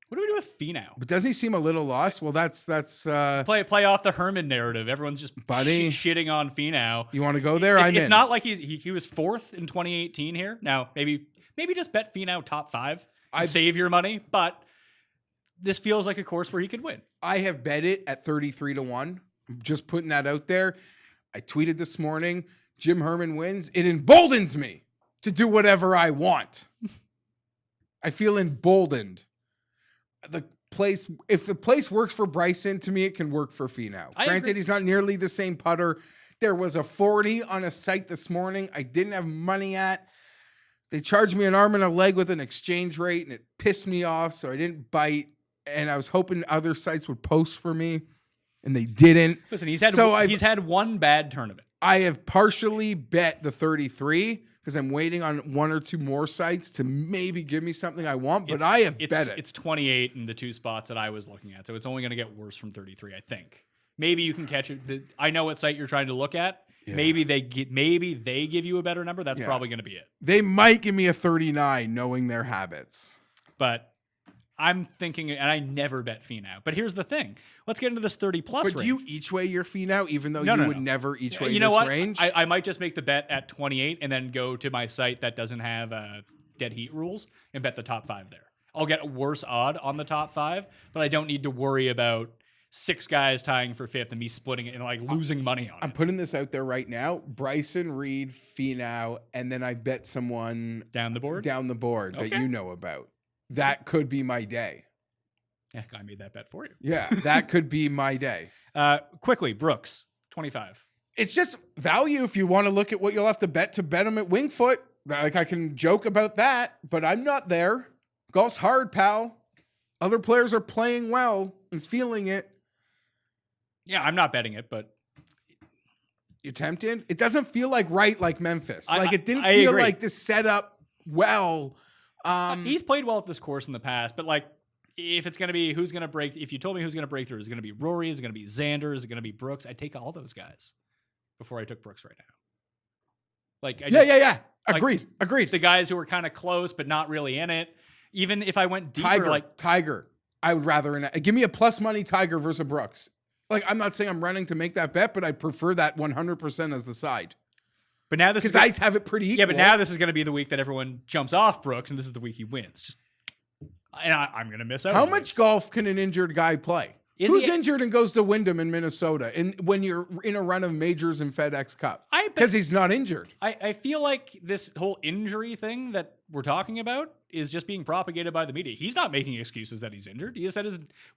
What do we do with Finau? But doesn't he seem a little lost? Well, that's play off the Herman narrative. Everyone's just shitting on Finau. You want to go there? It's not like he was fourth in 2018 here. Now maybe just bet Finau top 5. Save your money, but this feels like a course where he could win. I have bet it at 33-1. I'm just putting that out there. I tweeted this morning, Jim Herman wins. It emboldens me to do whatever I want. I feel emboldened. If the place works for Bryson, to me, it can work for Finau. Granted, he's not nearly the same putter. There was a 40 on a site this morning I didn't have money at. They charged me an arm and a leg with an exchange rate, and it pissed me off, so I didn't bite. And I was hoping other sites would post for me, and they didn't. Listen, he's had one bad tournament. I have partially bet the 33 because I'm waiting on one or two more sites to maybe give me something I want, but I have bet it. It's 28 in the two spots that I was looking at, so it's only going to get worse from 33, I think. Maybe you can catch it. I know what site you're trying to look at. Yeah. Maybe they give you a better number. That's probably going to be it. They might give me a 39 knowing their habits. But I'm thinking, and I never bet Finau. But here's the thing. Let's get into this 30-plus range. But do you each way your Finau, even though you would never each way range? I might just make the bet at 28 and then go to my site that doesn't have dead heat rules and bet the top 5 there. I'll get a worse odd on the top 5, but I don't need to worry about 6 guys tying for 5th and me splitting it and like losing money on it. I'm putting this out there right now. Bryson, Reed, Finau, and then I bet someone down the board that you know about. That could be my day. Yeah, I made that bet for you. Yeah, that could be my day. Quickly, Brooks, 25. It's just value if you want to look at what you'll have to bet him at Winged Foot. Like I can joke about that, but I'm not there. Golf's hard, pal. Other players are playing well and feeling it. Yeah, I'm not betting it, but you're tempted. It doesn't feel like Memphis. It didn't feel like this set up well. He's played well at this course in the past, but like if it's going to be who's going to break, if you told me who's going to break through, is it going to be Rory? Is it going to be Xander? Is it going to be Brooks? I'd take all those guys before I took Brooks right now. Like, yeah. Agreed. The guys who are kind of close, but not really in it. Even if I went deeper, Tiger, I would rather give me a plus money Tiger versus Brooks. Like, I'm not saying I'm running to make that bet, but I prefer that 100% as the side. But now this is because I have it pretty equal. Yeah, but now this is going to be the week that everyone jumps off Brooks, and this is the week he wins. I'm going to miss out. How much golf can an injured guy play? Who's injured and goes to Wyndham in Minnesota when you're in a run of majors and FedEx Cup? Because he's not injured. I feel like this whole injury thing that we're talking about is just being propagated by the media. He's not making excuses that he's injured. He just said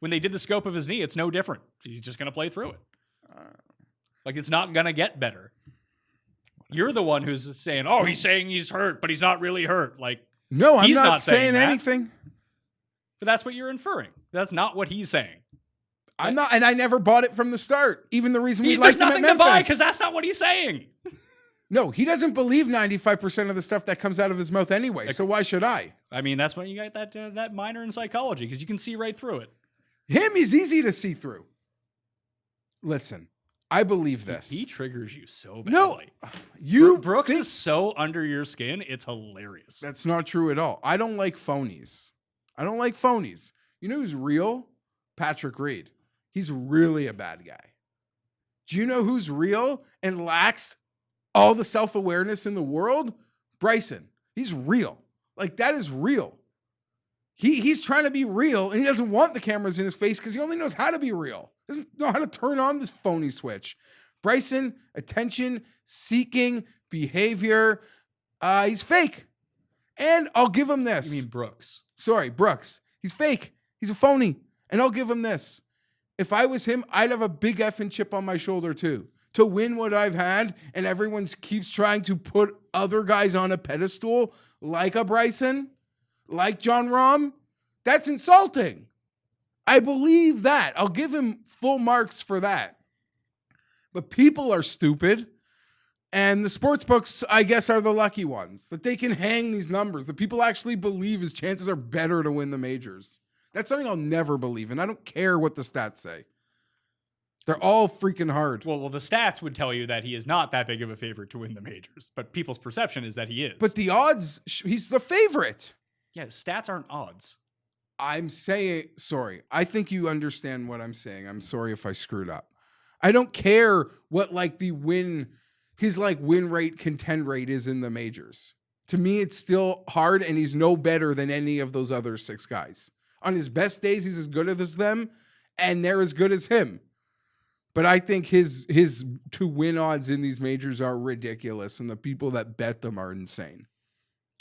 when they did the scope of his knee, it's no different. He's just going to play through it. Like, it's not going to get better. You're the one who's saying, he's saying he's hurt, but he's not really hurt. Like, no, I'm not saying anything. But that's what you're inferring. That's not what he's saying. I'm not, and I never bought it from the start. Even the reason we There's liked him at nothing to Memphis. buy because that's not what he's saying. No, he doesn't believe 95% of the stuff that comes out of his mouth anyway. So why should I? I mean, that's when you got that minor in psychology because you can see right through it. Him is easy to see through. Listen, I believe this. He triggers you so badly. No, you Brooks think- is so under your skin. It's hilarious. That's not true at all. I don't like phonies. I don't like phonies. You know who's real? Patrick Reed. He's really a bad guy. Do you know who's real and lacks all the self-awareness in the world? Bryson. He's real. Like, that is real. He's trying to be real, and he doesn't want the cameras in his face because he only knows how to be real. Doesn't know how to turn on this phony switch. Bryson, attention-seeking behavior. He's fake. And I'll give him this. You mean Brooks? Sorry, Brooks. He's fake. He's a phony. And I'll give him this. If I was him, I'd have a big effing chip on my shoulder too. To win what I've had, and everyone keeps trying to put other guys on a pedestal, like a Bryson, like John Rahm, that's insulting. I believe that. I'll give him full marks for that. But people are stupid, and the sports books, I guess, are the lucky ones, that they can hang these numbers, that people actually believe his chances are better to win the majors. That's something I'll never believe, and I don't care what the stats say. They're all freaking hard. Well, the stats would tell you that he is not that big of a favorite to win the majors, but people's perception is that he is. But the odds, he's the favorite. Yeah, stats aren't odds. I'm saying, sorry, I think you understand what I'm saying. I'm sorry if I screwed up. I don't care what his win rate, contend rate is in the majors. To me, it's still hard, and he's no better than any of those other 6 guys. On his best days, he's as good as them, and they're as good as him. But I think his to win odds in these majors are ridiculous, and the people that bet them are insane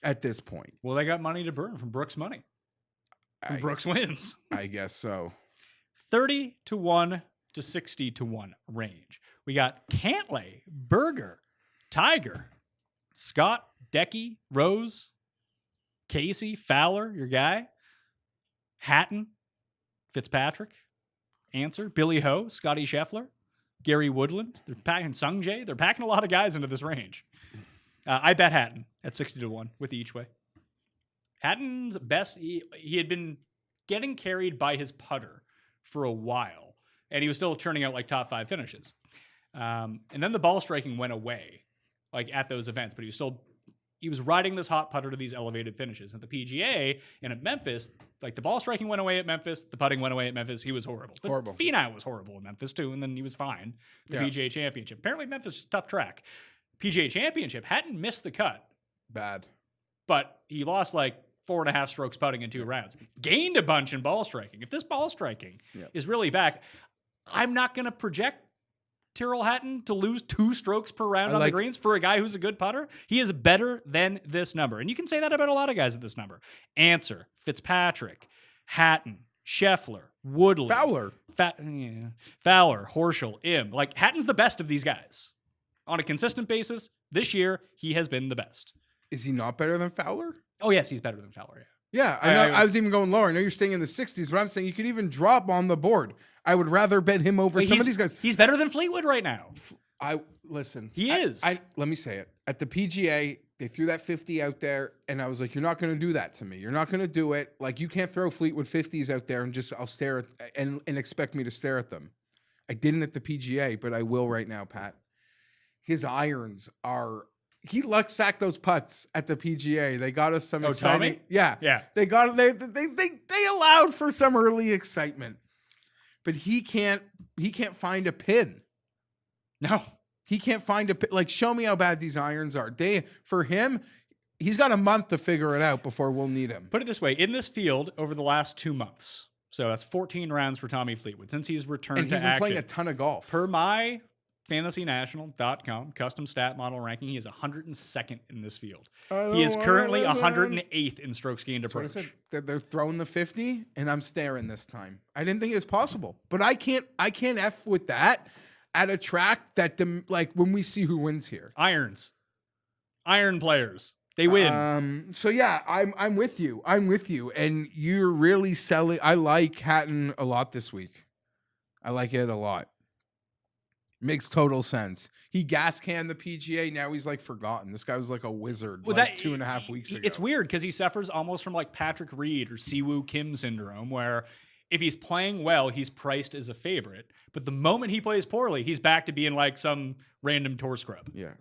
at this point. Well, they got money to burn from Brooks' money. Brooks wins. I guess so. 30-1 to 60-1 range. We got Cantlay, Berger, Tiger, Scott, Decky, Rose, Casey, Fowler, your guy, Hatton, Fitzpatrick, Answer, Billy Ho, Scotty Scheffler, Gary Woodland. They're packing Sung Jae. They're packing a lot of guys into this range. I bet Hatton at 60-1 with each way. Hatton's best, he had been getting carried by his putter for a while, and he was still churning out like top 5 finishes. And then the ball striking went away, like at those events, but he was riding this hot putter to these elevated finishes. At the PGA and at Memphis, like the ball striking went away at Memphis, the putting went away at Memphis. He was horrible. But Horrible. Finau was horrible in Memphis too, and then he was fine. The PGA Championship. Apparently Memphis is a tough track. PGA Championship hadn't missed the cut, Bad. but he lost like 4.5 strokes putting in 2 rounds. Gained a bunch in ball striking. If this ball striking is really back, I'm not going to project Tyrrell Hatton to lose 2 strokes per round on the greens for a guy who's a good putter. He is better than this number. And you can say that about a lot of guys at this number. Answer, Fitzpatrick, Hatton, Scheffler, Woodland. Fowler, Horschel, Im. Like, Hatton's the best of these guys. On a consistent basis, this year, he has been the best. Is he not better than Fowler? Oh, yes, he's better than Fowler, Yeah, I know. I was even going lower. I know you're staying in the 60s, but I'm saying you could even drop on the board. I would rather bet him over some of these guys. He's better than Fleetwood right now. Listen. He is. Let me say it. At the PGA, they threw that 50 out there, and I was like, you're not going to do that to me. You're not going to do it. Like, you can't throw Fleetwood 50s out there and I'll stare at and expect me to stare at them. I didn't at the PGA, but I will right now, Pat. His irons are... He luck sacked those putts at the PGA. They got us some exciting. Tommy? Yeah. They got they allowed for some early excitement. But he can't find a pin. No. He can't find a pin. Like, show me how bad these irons are. For him, he's got a month to figure it out before we'll need him. Put it this way, in this field over the last 2 months. So that's 14 rounds for Tommy Fleetwood since he's returned And he's to been action. playing a ton of golf. Per my fantasynational.com custom stat model ranking, he is 102nd in this field. He is currently 108th in strokes gained approach. What I said. They're throwing the 50, and I'm staring this time. I didn't think it was possible, but I can't F with that at a track that, like, when we see who wins here. Iron players. They win. So yeah, I'm with you. I'm with you, and you're really selling. I like Hatton a lot this week. I like it a lot. Makes total sense. He gas canned the PGA. Now he's like forgotten. This guy was like a wizard Well, like that- 2.5 weeks ago. It's weird because he suffers almost from like Patrick Reed or Siwoo Kim syndrome, where if he's playing well, he's priced as a favorite. But the moment he plays poorly, he's back to being like some random tour scrub. Yeah.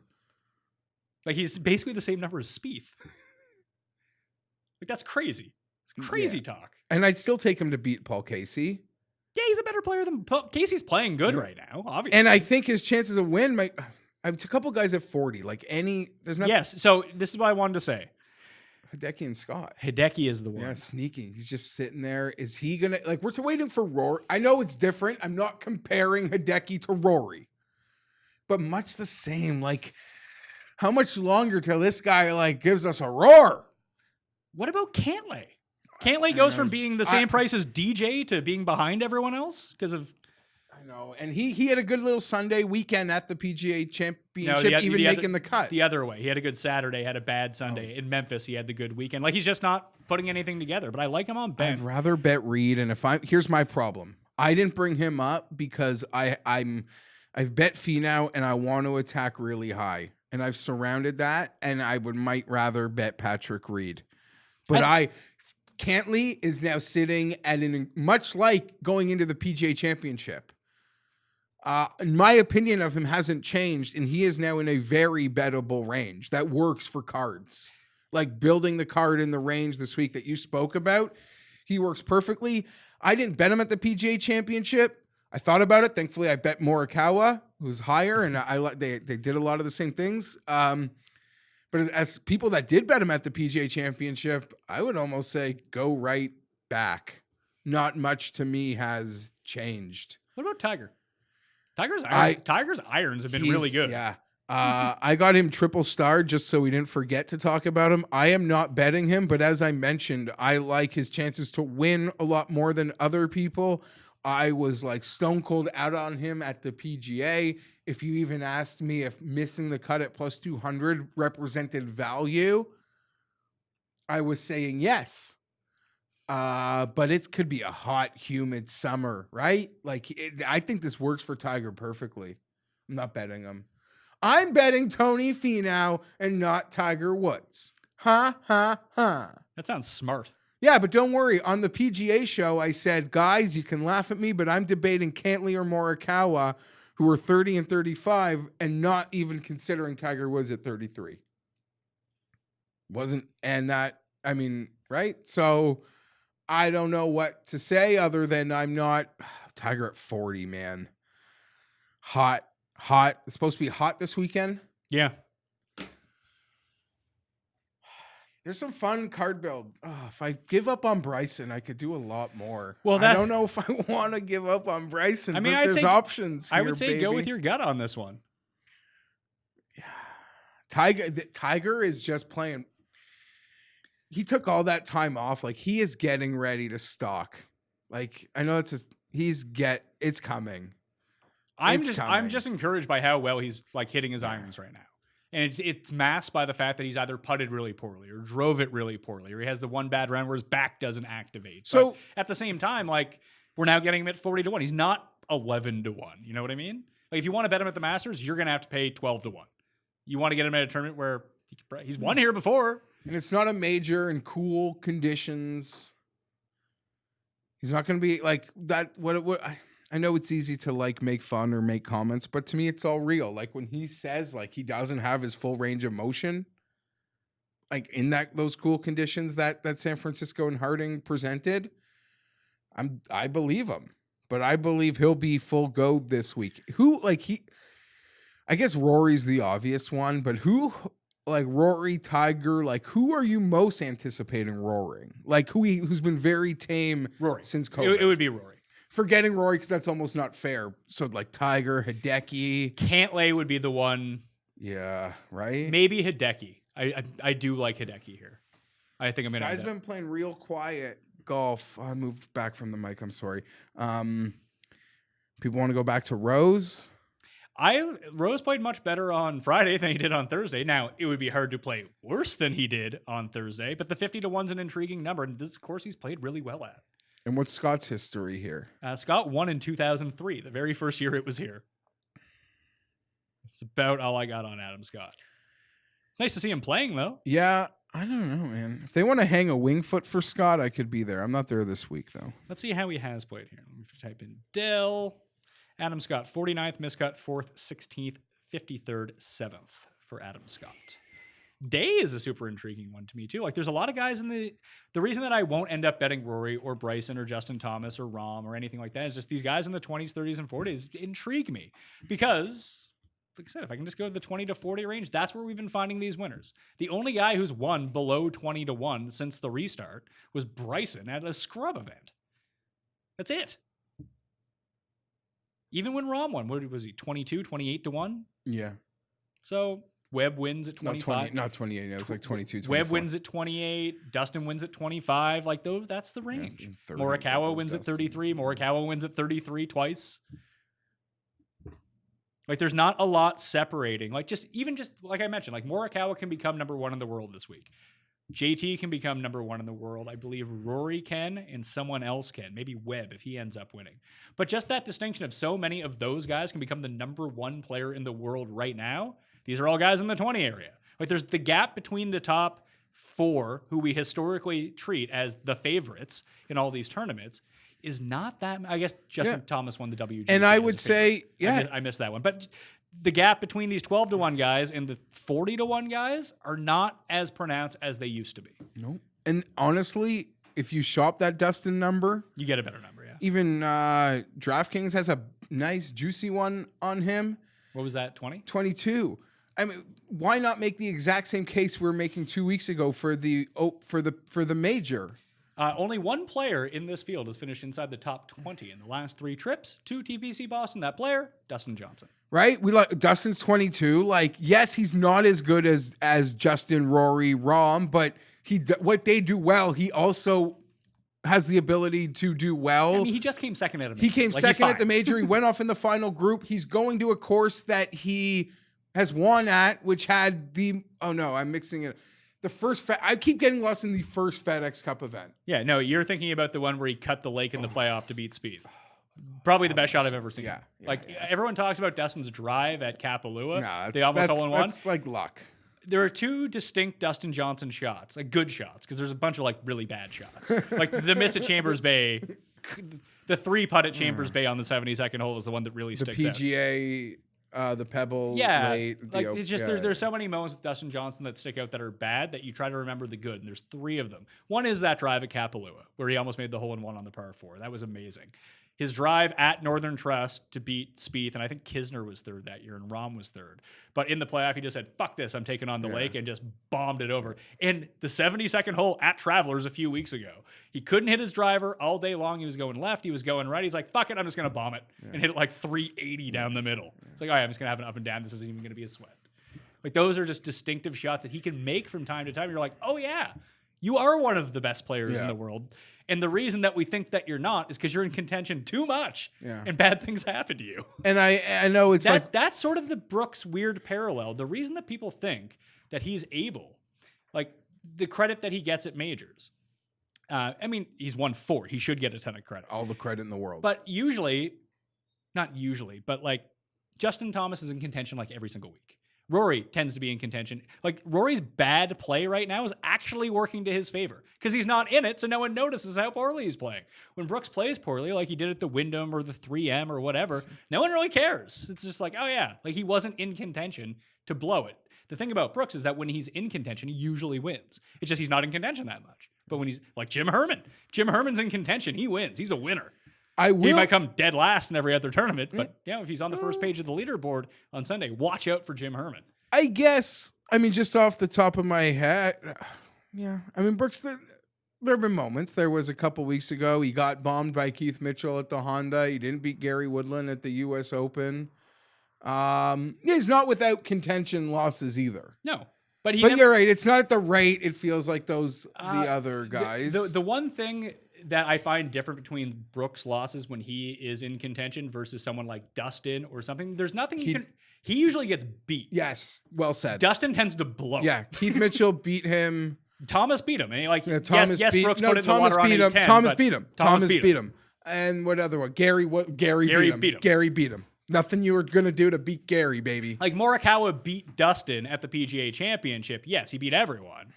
Like he's basically the same number as Spieth. Like that's crazy. It's crazy talk. And I'd still take him to beat Paul Casey. Yeah, he's a better player than Casey's playing good right now, obviously. And I think his chances of win might. I have a couple guys at 40. Like there's not. Yes. So this is what I wanted to say. Hideki and Scott. Hideki is the one. Yeah, sneaky. He's just sitting there. Is he gonna like? We're waiting for Rory. I know it's different. I'm not comparing Hideki to Rory, but much the same. Like, how much longer till this guy like gives us a roar? What about Cantlay? Cantlay goes from being the same price as DJ to being behind everyone else because of. I know, and he had a good little Sunday weekend at the PGA Championship, making the cut. The other way, he had a good Saturday, had a bad Sunday. In Memphis, he had the good weekend. Like he's just not putting anything together. But I like him on Ben. I'd rather bet Reed, and here's my problem. I didn't bring him up because I've bet Finau and I want to attack really high, and I've surrounded that, and I might rather bet Patrick Reed, but Cantlay is now sitting at much like going into the PGA Championship. My opinion of him hasn't changed, and he is now in a very bettable range that works for cards. Like building the card in the range this week that you spoke about, he works perfectly. I didn't bet him at the PGA Championship. I thought about it. Thankfully, I bet Morikawa, who's higher, and they did a lot of the same things. But as people that did bet him at the PGA Championship, I would almost say go right back. Not much to me has changed. What about Tiger? Tiger's irons have been really good. Yeah. I got him triple star just so we didn't forget to talk about him. I am not betting him, but as I mentioned, I like his chances to win a lot more than other people. I was like stone cold out on him at the PGA. If you even asked me if missing the cut at plus 200 represented value, I was saying yes. But it could be a hot, humid summer, right? Like, I think this works for Tiger perfectly. I'm not betting him. I'm betting Tony Finau and not Tiger Woods. Ha, ha, ha. That sounds smart. Yeah, but don't worry. On the PGA show, I said, guys, you can laugh at me, but I'm debating Cantlay or Morikawa, who are 30 and 35, and not even considering Tiger Woods at 33. Right? So I don't know what to say other than I'm not Tiger at 40, man. Hot. It's supposed to be hot this weekend. Yeah. There's some fun card build. If I give up on Bryson, I could do a lot more. Well, I don't know if I want to give up on Bryson. I mean, but there's options. I would say baby. go with your gut on this one. Tiger is just playing. He took all that time off. Like he is getting ready to stalk. Like I know it's coming. I'm just encouraged by how well he's like hitting his irons right now. And it's masked by the fact that he's either putted really poorly or drove it really poorly, or he has the one bad round where his back doesn't activate. So but at the same time, like we're now getting him at 40-1. He's not 11-1. You know what I mean? Like if you want to bet him at the Masters, you're gonna have to pay 12-1. You want to get him at a tournament where he's won here before, and it's not a major in cool conditions. He's not gonna be like that. I know it's easy to like make fun or make comments, but to me, it's all real. Like when he says like he doesn't have his full range of motion, like in those cool conditions that San Francisco and Harding presented, I believe him. But I believe he'll be full go this week. I guess Rory's the obvious one, but who like Rory, Tiger, like who are you most anticipating roaring? Like who's been very tame Rory since COVID? It would be Rory. Forgetting Rory because that's almost not fair. So like Tiger, Hideki. Cantlay would be the one. Yeah, right? Maybe Hideki. I do like Hideki here. I think I'm going to. Guy's been playing real quiet golf. I moved back from the mic. I'm sorry. People want to go back to Rose? Rose played much better on Friday than he did on Thursday. Now, it would be hard to play worse than he did on Thursday, but the 50-1's an intriguing number, and this course he's played really well at. And what's Scott's history here? Scott won in 2003, the very first year it was here. It's about all I got on Adam Scott. Nice to see him playing, though. Yeah, I don't know, man. If they want to hang a wing foot for Scott, I could be there. I'm not there this week, though. Let's see how he has played here. Let me type in Dell. Adam Scott, 49th, miscut, 4th, 16th, 53rd, 7th for Adam Scott. Day is a super intriguing one to me, too. Like, there's a lot of guys in the reason that I won't end up betting Rory or Bryson or Justin Thomas or Rahm or anything like that is just these guys in the 20s, 30s, and 40s intrigue me because, like I said, if I can just go to the 20 to 40 range, that's where we've been finding these winners. The only guy who's won below 20-1 since the restart was Bryson at a scrub event. That's it. Even when Rahm won, what was he, 22, 28-1? Yeah. So Webb wins at 25. Not 28. Yeah, it was like 22, 24. Webb wins at 28. Dustin wins at 25. Like, those, that's the range. Morikawa wins at 33. Morikawa wins at 33 twice. Like, there's not a lot separating. Like, just like I mentioned, like, Morikawa can become number one in the world this week. JT can become number one in the world. I believe Rory can, and someone else can. Maybe Webb if he ends up winning. But just that distinction of so many of those guys can become the number one player in the world right now. These are all guys in the 20 area. Like, there's the gap between the top four, who we historically treat as the favorites in all these tournaments, is not that. I guess Justin Thomas won the WGC. And I would say, I missed that one. But the gap between these 12-1 guys and the 40-1 guys are not as pronounced as they used to be. Nope. And honestly, if you shop that Dustin number, you get a better number, yeah. Even DraftKings has a nice, juicy one on him. What was that, 20? 22. I mean, why not make the exact same case we were making 2 weeks ago for the major? Only one player in this field has finished inside the top 20 in the last 3 trips to TPC Boston. That player, Dustin Johnson. Right? We like Dustin's 22. Like, yes, he's not as good as Justin, Rory, Rahm, but what they do well, he also has the ability to do well. I mean, he just came second at a major. He came second at the major. He went off in the final group. He's going to a course that he has won at, which had I'm mixing it. The first, I keep getting lost in the first FedEx Cup event. Yeah, no, you're thinking about the one where he cut the lake in the playoff to beat Spieth. Probably the best shot I've ever seen. Yeah, everyone talks about Dustin's drive at Kapalua. Nah, they almost all in one. That's like luck. There are 2 distinct Dustin Johnson shots, like good shots, because there's a bunch of like really bad shots. Like the miss at Chambers Bay, the 3 putt at Chambers Bay on the 72nd hole is the one that really sticks out. The PGA. The Pebble, late, it's just there's so many moments with Dustin Johnson that stick out that are bad that you try to remember the good, and there's 3 of them. One is that drive at Kapalua where he almost made the hole-in-one on the par 4. That was amazing. His drive at Northern Trust to beat Spieth, and I think Kisner was 3rd that year, and Rahm was 3rd. But in the playoff, he just said, "Fuck this, I'm taking on the lake," and just bombed it over. And the 72nd hole at Travelers a few weeks ago, he couldn't hit his driver all day long. He was going left, he was going right. He's like, "Fuck it, I'm just gonna bomb it," and hit it like 380 down the middle. It's like, all right, I'm just gonna have an up and down. This isn't even gonna be a sweat. Like, those are just distinctive shots that he can make from time to time. You're like, oh yeah, you are one of the best players in the world. And the reason that we think that you're not is because you're in contention too much, and bad things happen to you. And I know it's that's sort of the Brooks weird parallel. The reason that people think that he's able, like the credit that he gets at majors. I mean, he's won 4. He should get a ton of credit. All the credit in the world. But not usually, but like Justin Thomas is in contention like every single week. Rory tends to be in contention. Like, Rory's bad play right now is actually working to his favor because he's not in it, so no one notices how poorly he's playing. When Brooks plays poorly, like he did at the Wyndham or the 3M or whatever, no one really cares. It's just like, oh yeah, like he wasn't in contention to blow it. The thing about Brooks is that when he's in contention, he usually wins. It's just he's not in contention that much. But when he's like Jim Herman's in contention, he wins. He's a winner. He might come dead last in every other tournament, but if he's on the first page of the leaderboard on Sunday, watch out for Jim Herman. I guess, just off the top of my head, Brooks, there have been moments. There was a couple weeks ago, he got bombed by Keith Mitchell at the Honda. He didn't beat Gary Woodland at the U.S. Open. He's not without contention losses either. No. But you're right. It's not at the rate it feels like the other guys. The one thing that I find different between Brooks' losses when he is in contention versus someone like Dustin or something. There's nothing he usually gets beat. Yes, well said. Dustin tends to blow. Yeah, Keith Mitchell beat him. Thomas beat him. And Thomas yes, beat, Brooks no, put it in Thomas the water beat on him. 8-10, Thomas but beat him. Thomas beat him. And what other one? Gary beat him. Gary beat him. Nothing you were going to do to beat Gary, baby. Like Morikawa beat Dustin at the PGA Championship. Yes, he beat everyone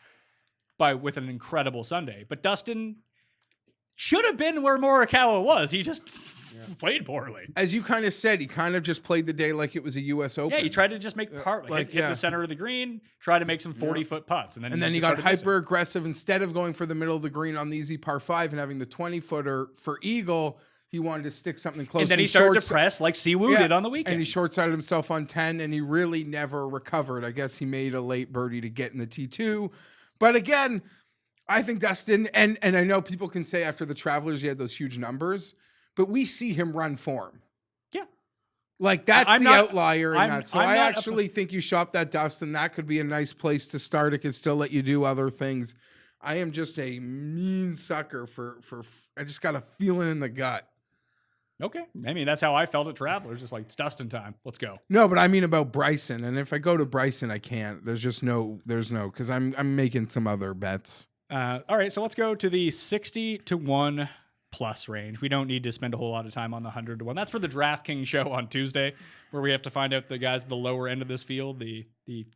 with an incredible Sunday. But Dustin should have been where Morikawa was. He just played poorly. As you kind of said, he kind of just played the day like it was a U.S. Open. Yeah, he tried to just make hit the center of the green, try to make some 40-foot putts. And then he got hyper-aggressive. Instead of going for the middle of the green on the easy par 5 and having the 20-footer for eagle, he wanted to stick something close. And then he started to press like Siwoo did on the weekend. And he short-sided himself on 10, and he really never recovered. I guess he made a late birdie to get in the T2. But again, I think Dustin, and I know people can say after the Travelers he had those huge numbers, but we see him run form. Yeah. Like that's outlier in that. So I actually think you shop that Dustin. That could be a nice place to start. It could still let you do other things. I am just a mean sucker for I just got a feeling in the gut. Okay. I mean, that's how I felt at Travelers. Just like, it's Dustin time. Let's go. No, but I mean about Bryson. And if I go to Bryson, I can't. There's no, because I'm making some other bets. All right. So let's go to the 60-1 plus range. We don't need to spend a whole lot of time on the 100-1. That's for the DraftKings show on Tuesday, where we have to find out the guys at the lower end of this field, the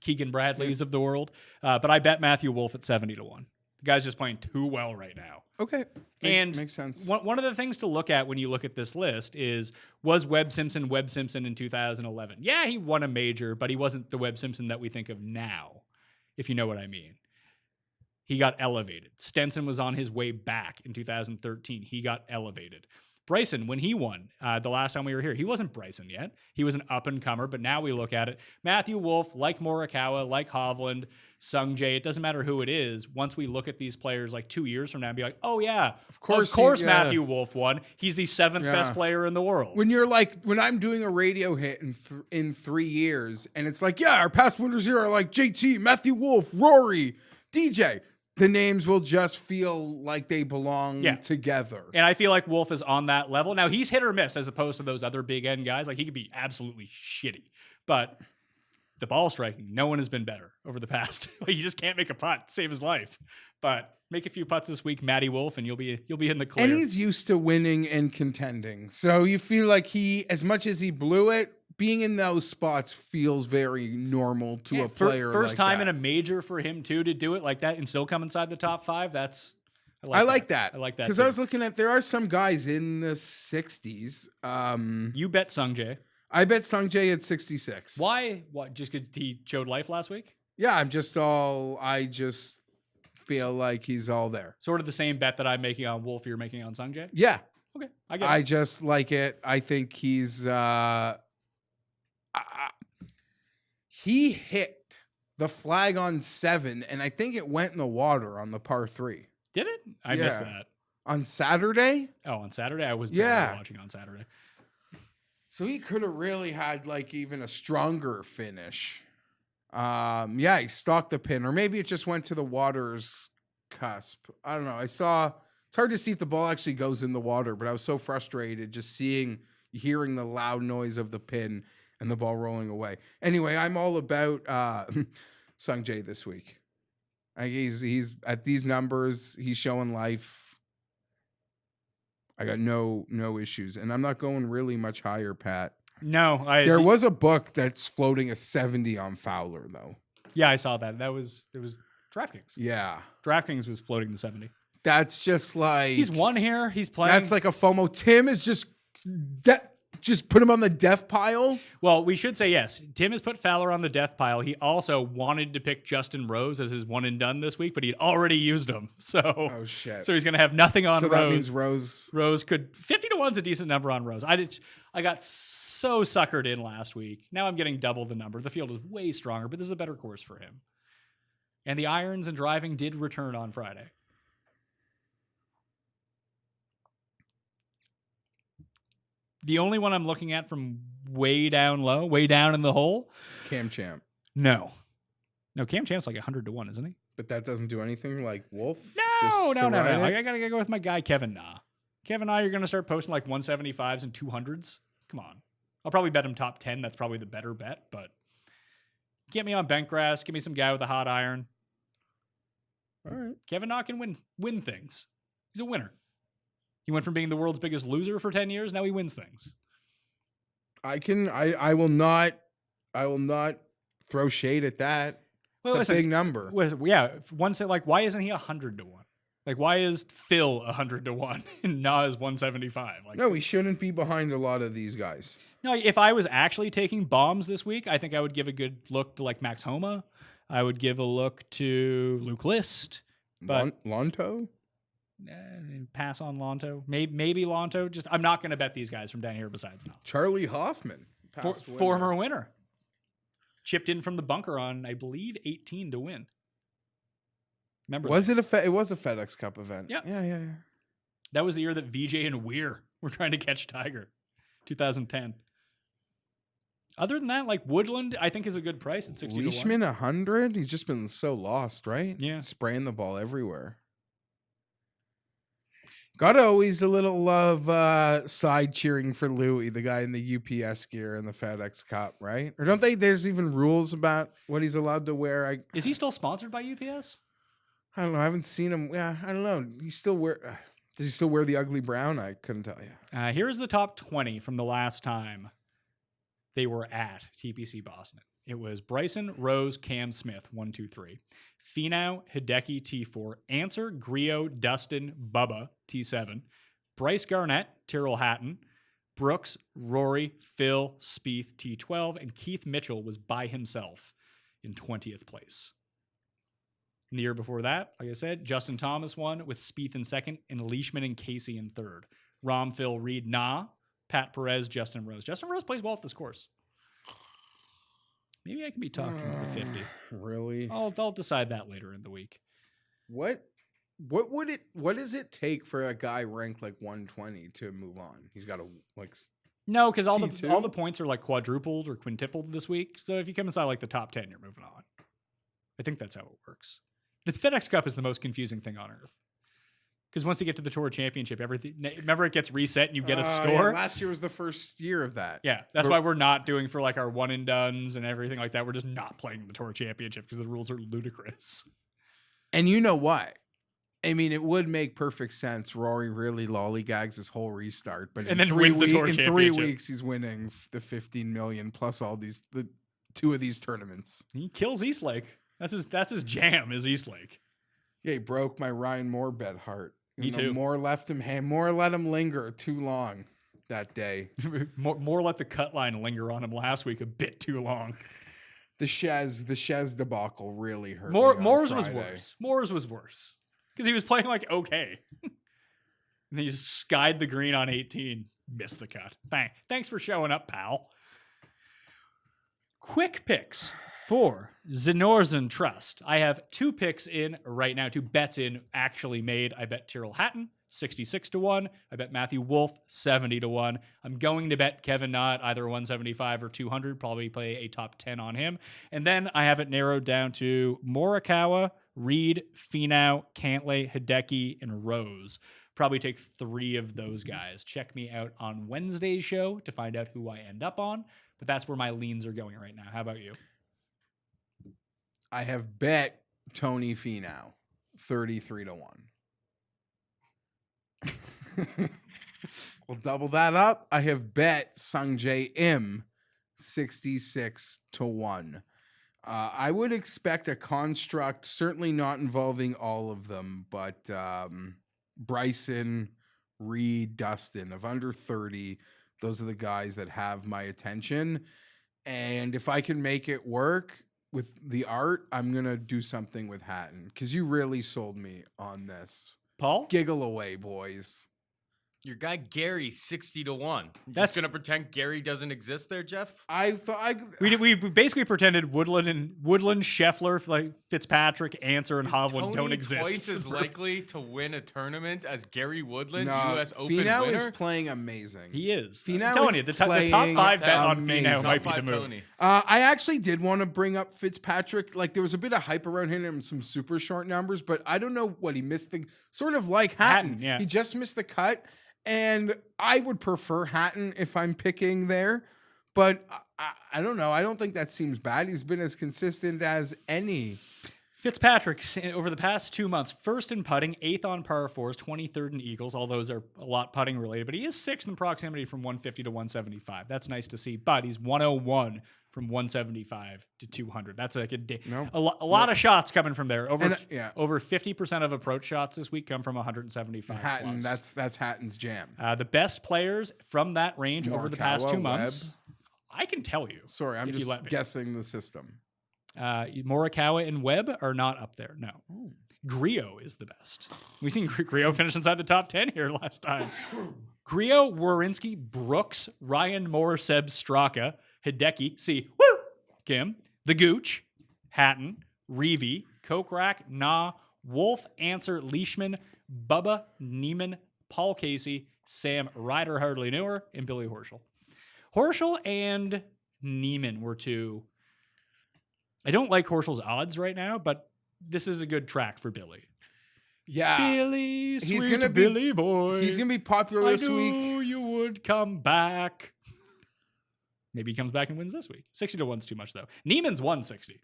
Keegan Bradleys of the world. But I bet Matthew Wolff at 70-1. The guy's just playing too well right now. Okay. Makes sense. One of the things to look at when you look at this list is, was Webb Simpson in 2011? Yeah, he won a major, but he wasn't the Webb Simpson that we think of now, if you know what I mean. He got elevated. Stenson was on his way back in 2013. He got elevated. Bryson, when he won the last time we were here, he wasn't Bryson yet. He was an up-and-comer, but now we look at it. Matthew Wolff, like Morikawa, like Hovland, Sung Jae, it doesn't matter who it is. Once we look at these players like 2 years from now and be like, oh yeah, of course Matthew Wolff won. He's the 7th best player in the world. When you're like, when I'm doing a radio hit in 3 years, and it's like, yeah, our past winners here are like JT, Matthew Wolff, Rory, DJ. The names will just feel like they belong together. And I feel like Wolff is on that level. Now, he's hit or miss as opposed to those other big end guys. Like, he could be absolutely shitty. But the ball striking, no one has been better over the past. You just can't make a putt, save his life. But make a few putts this week, Matty Wolff, and you'll be in the clear. And he's used to winning and contending. So you feel like he, as much as he blew it, being in those spots feels very normal to a player. First like time that. in a major for him too to do it like that and still come inside the top 5. I like that because I was looking at, there are some guys in the 60s. You bet Sung Jae. I bet Sung Jae at 66. Why? What? Just because he showed life last week? Yeah, I just feel like he's all there. Sort of the same bet that I'm making on Wolff you're making on Sung Jae? Yeah. Okay, I get it. I just like it. I think he's he hit the flag on 7, and I think it went in the water on the par 3. Did it? I missed that. On Saturday? Oh, on Saturday? I was watching on Saturday. So he could have really had like even a stronger finish. He stalked the pin, or maybe it just went to the water's cusp. I don't know. It's hard to see if the ball actually goes in the water, but I was so frustrated just hearing the loud noise of the pin and the ball rolling away. Anyway, I'm all about Sung Jae this week. He's at these numbers, he's showing life. I got no issues, and I'm not going really much higher, Pat. No, there was a book that's floating a 70 on Fowler though. Yeah, I saw that. It was DraftKings. Yeah, DraftKings was floating the 70. That's just like he's won here. He's playing. That's like a FOMO. Tim is just put him on the death pile. Well, we should say yes. Tim has put Fowler on the death pile. He also wanted to pick Justin Rose as his one and done this week, but he'd already used him. So, oh shit. So he's going to have nothing on Rose. So that means Rose could 50-1's a decent number on Rose. I got so suckered in last week. Now I'm getting double the number. The field is way stronger, but this is a better course for him. And the irons and driving did return on Friday. The only one I'm looking at from way down low, way down in the hole. Cam Champ. No, Cam Champ's like 100-1, isn't he? But that doesn't do anything like Wolff? No, No. ride it? I gotta go with my guy Kevin Na. Kevin Na, you're gonna start posting like 175s and 200s. Come on. I'll probably bet him top 10. That's probably the better bet, but get me on Bentgrass. Give me some guy with a hot iron. All right. Kevin Na can win things. He's a winner. He went from being the world's biggest loser for 10 years. Now he wins things. I will not throw shade at that. It's a big number. Yeah. Why isn't he 100 to 1? Like, why is Phil 100 to 1 and Na is 175? Like, No, he shouldn't be behind a lot of these guys. no, if I was actually taking bombs this week, I think I would give a good look to like Max Homa. I would give a look to Luke List. But Lonto? pass on Lonto. Maybe Lonto. Just I'm not going to bet these guys from down here besides now. Charlie Hoffman. Former winner. Chipped in from the bunker on, I believe, 18 to win. Remember Was it it was a FedEx Cup event. Yeah. That was the year that VJ and Weir were trying to catch Tiger. 2010. Other than that, like Woodland, I think is a good price at 60 to 1. Leishman 100? He's just been so lost, right? Yeah. Spraying the ball everywhere. Got always a little love side cheering for Louis, the guy in the UPS gear in the FedEx Cup, right? Or don't they? There's even rules about what he's allowed to wear. Is he still sponsored by UPS? I don't know. I haven't seen him. Yeah, I don't know. He still wear. Does he still wear the ugly brown? I couldn't tell you. Here's the top 20 from the last time they were at TPC Boston. It was Bryson, Rose, Cam Smith, 1, 2, 3. Finau, Hideki, T4. Answer, Griot, Dustin, Bubba, T7. Bryce Garnett, Tyrrell Hatton. Brooks, Rory, Phil, Spieth, T12. And Keith Mitchell was by himself in 20th place. In the year before that, like I said, Justin Thomas won with Spieth in second and Leishman and Casey in third. Rom, Phil, Reed, Na, Pat Perez, Justin Rose. Justin Rose plays well at this course. Maybe I can be talked into the 50. Really? I'll decide that later in the week. What does it take for a guy ranked like 120 to move on? He's got to like No, because all T2? the points are like quadrupled or quintupled this week. So if you come inside like the top 10, you're moving on. I think that's how it works. The FedEx Cup is the most confusing thing on earth. Because once you get to the Tour Championship, everything, remember it gets reset and you get a score? Yeah, last year was the first year of that. Yeah, that's why we're not doing for like our one and dones and everything like that. We're just not playing the Tour Championship because the rules are ludicrous. And you know what? I mean, it would make perfect sense. Rory really lollygags his whole restart, but And then wins the Tour in 3 Championship. weeks he's winning the 15 million plus all the 2 of these tournaments. He kills Eastlake. That's his jam is Eastlake. Yeah, he broke my Ryan Moore bet heart. Me too. Moore left him Moore let him linger too long that day. more let the cut line linger on him last week a bit too long. The Shez debacle really hurt. Moore's was worse. Moore's was worse because he was playing like okay. And then he just skied the green on 18, missed the cut. Thanks for showing up, pal. Quick picks for the Northern Trust. I have 2 picks in right now, 2 bets in actually made. I bet Tyrrell Hatton 66 to 1. I bet Matthew Wolff 70 to 1. I'm going to bet Kevin Na either 175 or 200. Probably play a top 10 on him. And then I have it narrowed down to Morikawa, Reed, Finau, Cantlay, Hideki, and Rose. Probably take 3 of those guys. Check me out on Wednesday's show to find out who I end up on. But that's where my leans are going right now. How about you? I have bet Tony Finau 33 to 1. We'll double that up. I have bet Sungjae Im 66 to 1. I would expect a construct, certainly not involving all of them, but Bryson, Reed, Dustin of under 30. Those are the guys that have my attention. And if I can make it work with the art, I'm going to do something with Hatton because you really sold me on this. Paul? Giggle away, boys. Your guy Gary 60-1. That's That's gonna pretend Gary doesn't exist there, Jeff. I thought we basically pretended Woodland, Scheffler, like Fitzpatrick, Answer, and Hovland Tony don't exist. twice as likely to win a tournament as Gary Woodland, no, U.S. Open Finau winner. is playing amazing. He is. Finau I'm telling is you, the top playing 5 bet on amazing. Finau might be Top the five move. Tony. I actually did want to bring up Fitzpatrick. Like there was a bit of hype around him and some super short numbers, but I don't know what he missed. The sort of like Hatton. Yeah. He just missed the cut, and I would prefer Hatton if I'm picking there. But I don't know. I don't think that seems bad. He's been as consistent as any. Fitzpatrick, over the past 2 months, first in putting, 8th on par 4s, 23rd in eagles. All those are a lot putting related, but he is 6th in proximity from 150 to 175. That's nice to see. But he's 101 from 175 to 200. That's like a lot of shots coming from there. Over 50% of approach shots this week come from 175. Hatton, plus. that's Hatton's jam. The best players from that range over the past 2 Morikawa, months. Webb. I can tell you. Sorry, I'm if you just let me. guessing the system. Morikawa and Webb are not up there. No. Griot is the best. We've seen Griot finish inside the top 10 here last time. Griot, Werenski, Brooks, Ryan Moore, Seb Straka, Hideki, Kim, The Gooch, Hatton, Reevy, Kokrak, Na, Wolf, Answer, Leishman, Bubba, Neiman, Paul Casey, Sam, Ryder Hardley Newer, and Billy Horschel. Horschel and Neiman were two. I don't like Horschel's odds right now, but this is a good track for Billy. Yeah, Billy, he's sweet gonna be Billy boy. He's gonna be popular this I week. knew you would come back. Maybe he comes back and wins this week. 60-1's too much though. Neiman's 160.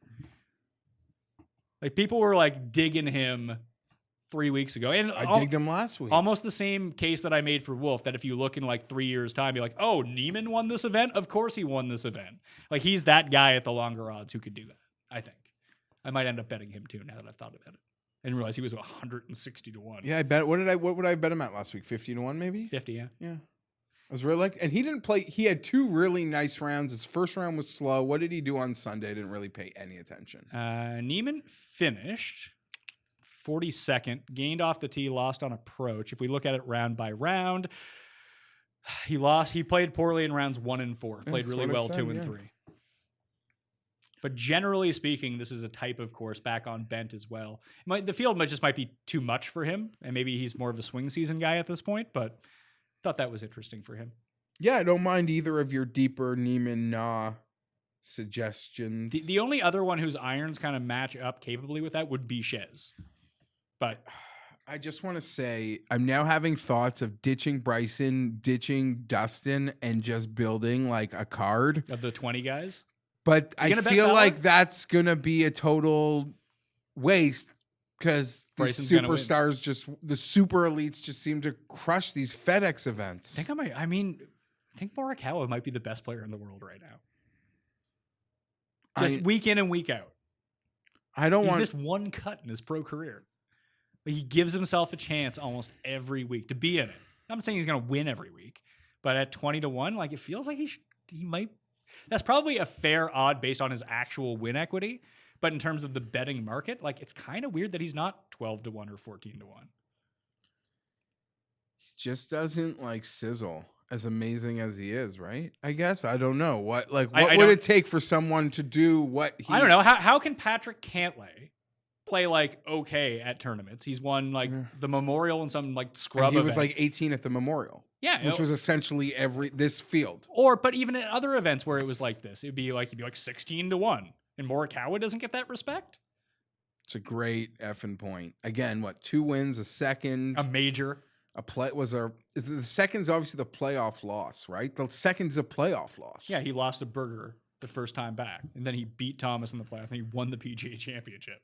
Like people were like digging him 3 weeks ago, and I digged him last week. almost the same case that I made for Wolf. That if you look in like 3 years' time, you're like, oh, Neiman won this event. Of course he won this event. Like he's that guy at the longer odds who could do that. I think I might end up betting him too now that I've thought about it. I didn't realize he was 160-1. Yeah, I bet. What would I bet him at last week? 50-1 maybe. 50, yeah. Yeah. I was really like, and he didn't play. He had 2 really nice rounds. His first round was slow. What did he do on Sunday? I didn't really pay any attention. Neiman finished 42nd, gained off the tee, lost on approach. If we look at it round by round, he lost. He played poorly in rounds 1 and 4. Played That's really what I well said, 2 and yeah. 3. But generally speaking, this is a type of course back on bent as well. The field might be too much for him, and maybe he's more of a swing season guy at this point, but thought that was interesting for him. Yeah, I don't mind either of your deeper Neiman suggestions. The only other one whose irons kind of match up capably with that would be Shez. But I just want to say I'm now having thoughts of ditching Bryson, ditching Dustin, and just building like a card. of the 20 guys, But You I gonna bet feel Bella? like that's gonna be a total waste because the Bryson's gonna win. superstars the super elites just seem to crush these FedEx events. I think Morikawa might be the best player in the world right now. Just week in and week out. I don't He's want. missed one cut in his pro career. But he gives himself a chance almost every week to be in it. I'm not saying he's going to win every week, but at 20-1, like it feels like he might. That's probably a fair odd based on his actual win equity. But in terms of the betting market, like it's kind of weird that he's not 12-1 or 14-1. He just doesn't like sizzle as amazing as he is, right? I guess I don't know what would it take for someone to do what he. I don't know. How can Patrick Cantlay play like okay at tournaments? He's won like the Memorial and some like scrub. And he was event. like 18 at the Memorial. Yeah, which was essentially this field. But even at other events where it was like this, he'd be like 16-1, and Morikawa doesn't get that respect. It's a great effing point. Again, 2 wins, a second, A major. Is the second's obviously the playoff loss, right? The second's a playoff loss. Yeah, he lost a burger the first time back, and then he beat Thomas in the playoffs, and he won the PGA Championship.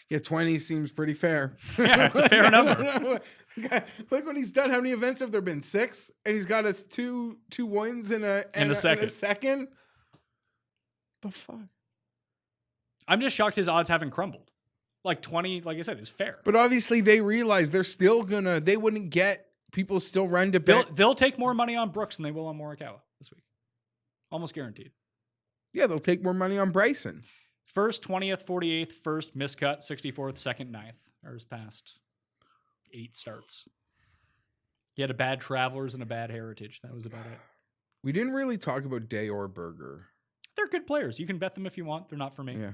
Yeah, 20 seems pretty fair. Yeah, it's a fair number. Look what he's done. How many events have there been? 6, and he's got us two wins and a second. The fuck. I'm just shocked his odds haven't crumbled. Like 20, like I said, is fair. But obviously they realize they're still they wouldn't get people still run to bet. They'll take more money on Brooks than they will on Morikawa this week. Almost guaranteed. Yeah, they'll take more money on Bryson. First, 20th, 48th, first, miscut, 64th, second, 9th. Or his past 8 starts. He had a bad Travelers and a bad Heritage. That was about it. We didn't really talk about Day or Berger. They're good players. You can bet them if you want. They're not for me. Yeah.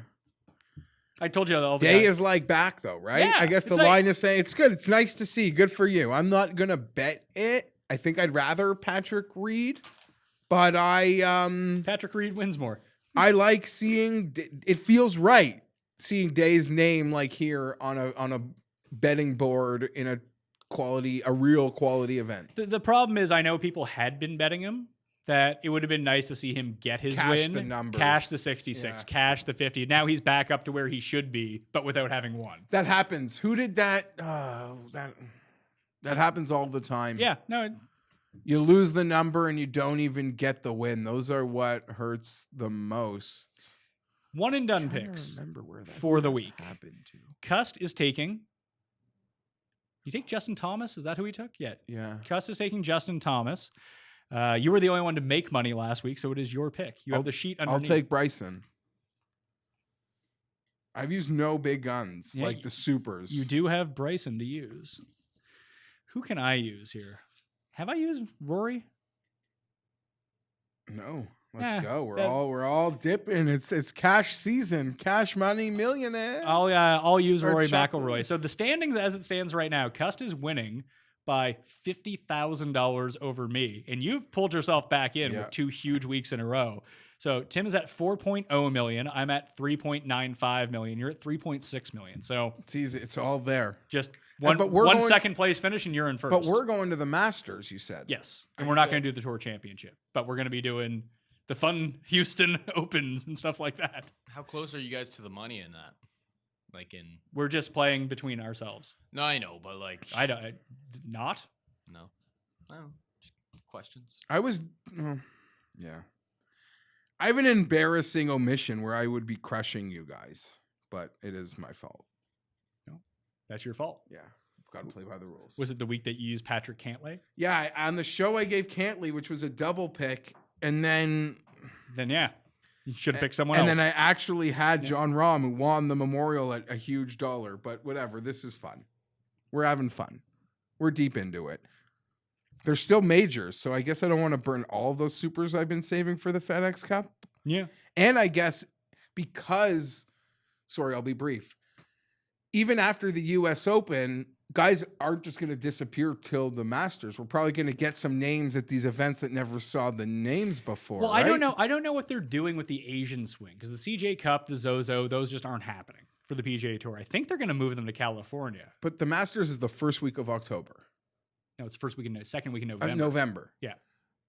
I told you all the Day guys- is like back though, right? Yeah, I guess the it's like- line is saying it's good. It's nice to see. Good for you. I'm not gonna bet it. I think I'd rather Patrick Reed, but Patrick Reed wins more. I like seeing. It feels right seeing Day's name like here on a betting board in a real quality event. The problem is I know people had been betting him that it would have been nice to see him get his Cash win, the number. cash the 66, Yeah. cash the 50. Now he's back up to where he should be, but without having won. That happens. Who did that? That happens all the time. Yeah, no, You lose the number and you don't even get the win. Those are what hurts the most. one and done I'm trying to picks remember where that for the week. happened to. Cust is taking. You take Justin Thomas? Is that who he took? Yeah. Yeah. Cust is taking Justin Thomas. You were the only one to make money last week, so it is your pick. You have the sheet I'll underneath. take Bryson. I've used no big guns Yeah, like the supers. You do have Bryson to use. Who can I use here? Have I used Rory? No. Yeah, Let's go. that- We're all dipping. It's cash season. Cash money millionaire. I'll use Or Rory chocolate. McIlroy. So the standings as it stands right now, Cust is winning by $50,000 over me, and you've pulled yourself back in Yeah. with 2 huge weeks in a row. So Tim is at 4.0 million. I'm at 3.95 million. You're at 3.6 million. So It's easy. It's all there. just one but we're one going- second place finish, and you're in first. But we're going to the Masters, you said. yes, and we're not going to do the Tour Championship, but we're going to be doing the fun Houston Opens and stuff like that. How close are you guys to the money in that? Like in We're just playing between ourselves. no, I know, but like Not. no, I don't know. Just questions. I was, yeah. I have an embarrassing omission where I would be crushing you guys, but it is my fault. That's your fault. Yeah, got to play by the rules. Was it the week that you used Patrick Cantlay? Yeah, on the show I gave Cantley, which was a double pick, and then Then yeah, you should have picked someone and else. then I actually had John Rahm, who won the Memorial at a huge dollar. But whatever, this is fun. We're having fun. We're deep into it. There's still majors, so I guess I don't want to burn all those supers I've been saving for the FedEx Cup. yeah. And I guess because, sorry, I'll be brief. Even after the U.S. Open, guys aren't just going to disappear till the Masters. We're probably going to get some names at these events that never saw the names before. Well, right? I don't know. I don't know what they're doing with the Asian swing because the CJ Cup, the Zozo, those just aren't happening for the PGA Tour. I think they're going to move them to California. But the Masters is the first week of October. No, it's second week in November. November. Yeah.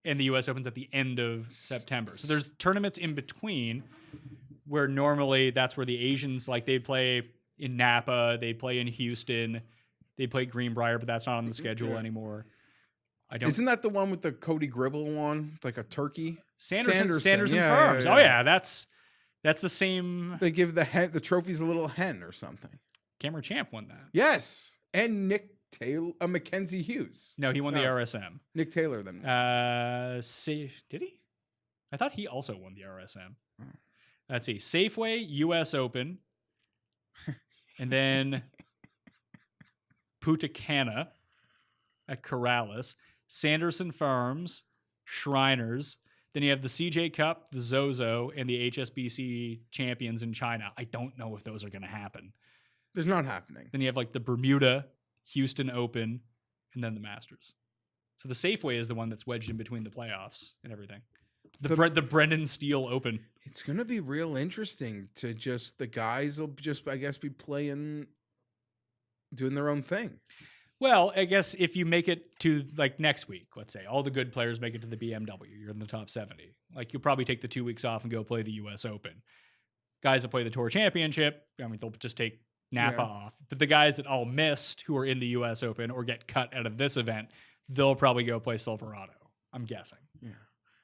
And the US Open's at the end of September. So there's tournaments in between where normally that's where the Asians, like they play in Napa, they play in Houston, they play Greenbrier, but that's not on the schedule anymore. I don't. Isn't that the one with the Cody Gribble one? It's like a turkey. Sanderson Yeah, Farms. yeah, Oh yeah. yeah, that's the same. They give the trophy's a little hen or something. Cameron Champ won that. Yes, and Nick Taylor, Mackenzie Hughes. No, he won the No. RSM. Nick Taylor then. Did he? I thought he also won the RSM. Let's see. Safeway US Open. And then Punta Cana at Corrales, Sanderson Farms, Shriners. Then you have the CJ Cup, the Zozo, and the HSBC champions in China. I don't know if those are going to happen. There's not happening. Then you have like the Bermuda, Houston Open, and then the Masters. So the Safeway is the one that's wedged in between the playoffs and everything. The Brendan Steele Open. It's gonna be real interesting to just the guys will just I guess be playing, doing their own thing. Well, I guess if you make it to like next week, let's say all the good players make it to the BMW, you're in the top 70. Like you'll probably take the 2 weeks off and go play the US Open. Guys that play the Tour Championship, I mean, they'll just take Napa off. But the guys that all missed who are in the US Open or get cut out of this event, they'll probably go play Silverado. I'm guessing. Yeah.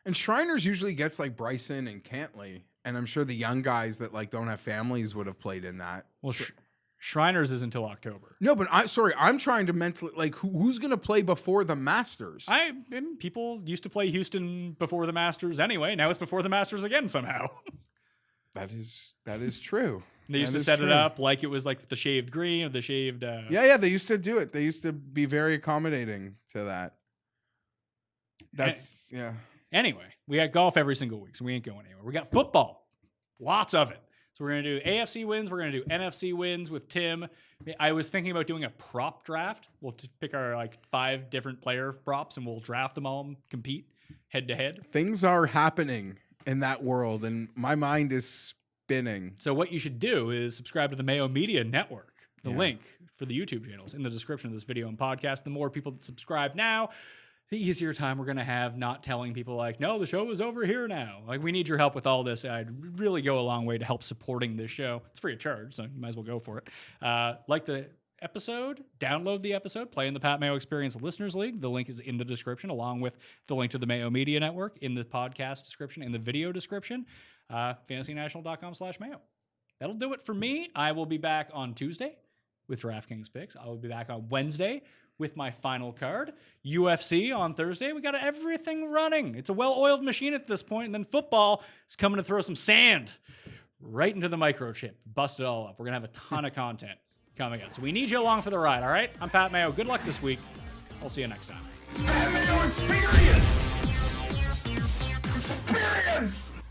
And Shriners usually gets like Bryson and Cantley, and I'm sure the young guys that like don't have families would have played in that. Well, Shriners is until October. No, but I'm trying to mentally like who's gonna play before the Masters? People used to play Houston before the Masters anyway. Now it's before the Masters again somehow. That is true. They used That to is set it true. up like it was like the shaved green or the shaved. Yeah, they used to do it. They used to be very accommodating to that. That's yeah. Anyway, we got golf every single week, so we ain't going anywhere. We got football, lots of it. So we're going to do AFC wins. We're going to do NFC wins with Tim. I was thinking about doing a prop draft. We'll pick our 5 different player props and we'll draft them all and compete head to head. Things are happening in that world, and my mind is spinning. So what you should do is subscribe to the Mayo Media Network. The link for the YouTube channels in the description of this video and podcast. The more people that subscribe now, the easier time we're going to have not telling people no, the show is over here now. We need your help with all this. I'd really go a long way to help supporting this show. It's free of charge, so you might as well go for it. Like the episode, download the episode, play in the Pat Mayo Experience Listeners League. The link is in the description, along with the link to the Mayo Media Network in the podcast description, in the video description, fantasynational.com/Mayo. That'll do it for me. I will be back on Tuesday with DraftKings picks. I will be back on Wednesday with my final card. UFC on Thursday. We got everything running. It's a well-oiled machine at this point. And then football is coming to throw some sand right into the microchip. Bust it all up. We're going to have a ton of content coming up. So we need you along for the ride, all right? I'm Pat Mayo. Good luck this week. I'll see you next time. That Mayo experience! Experience!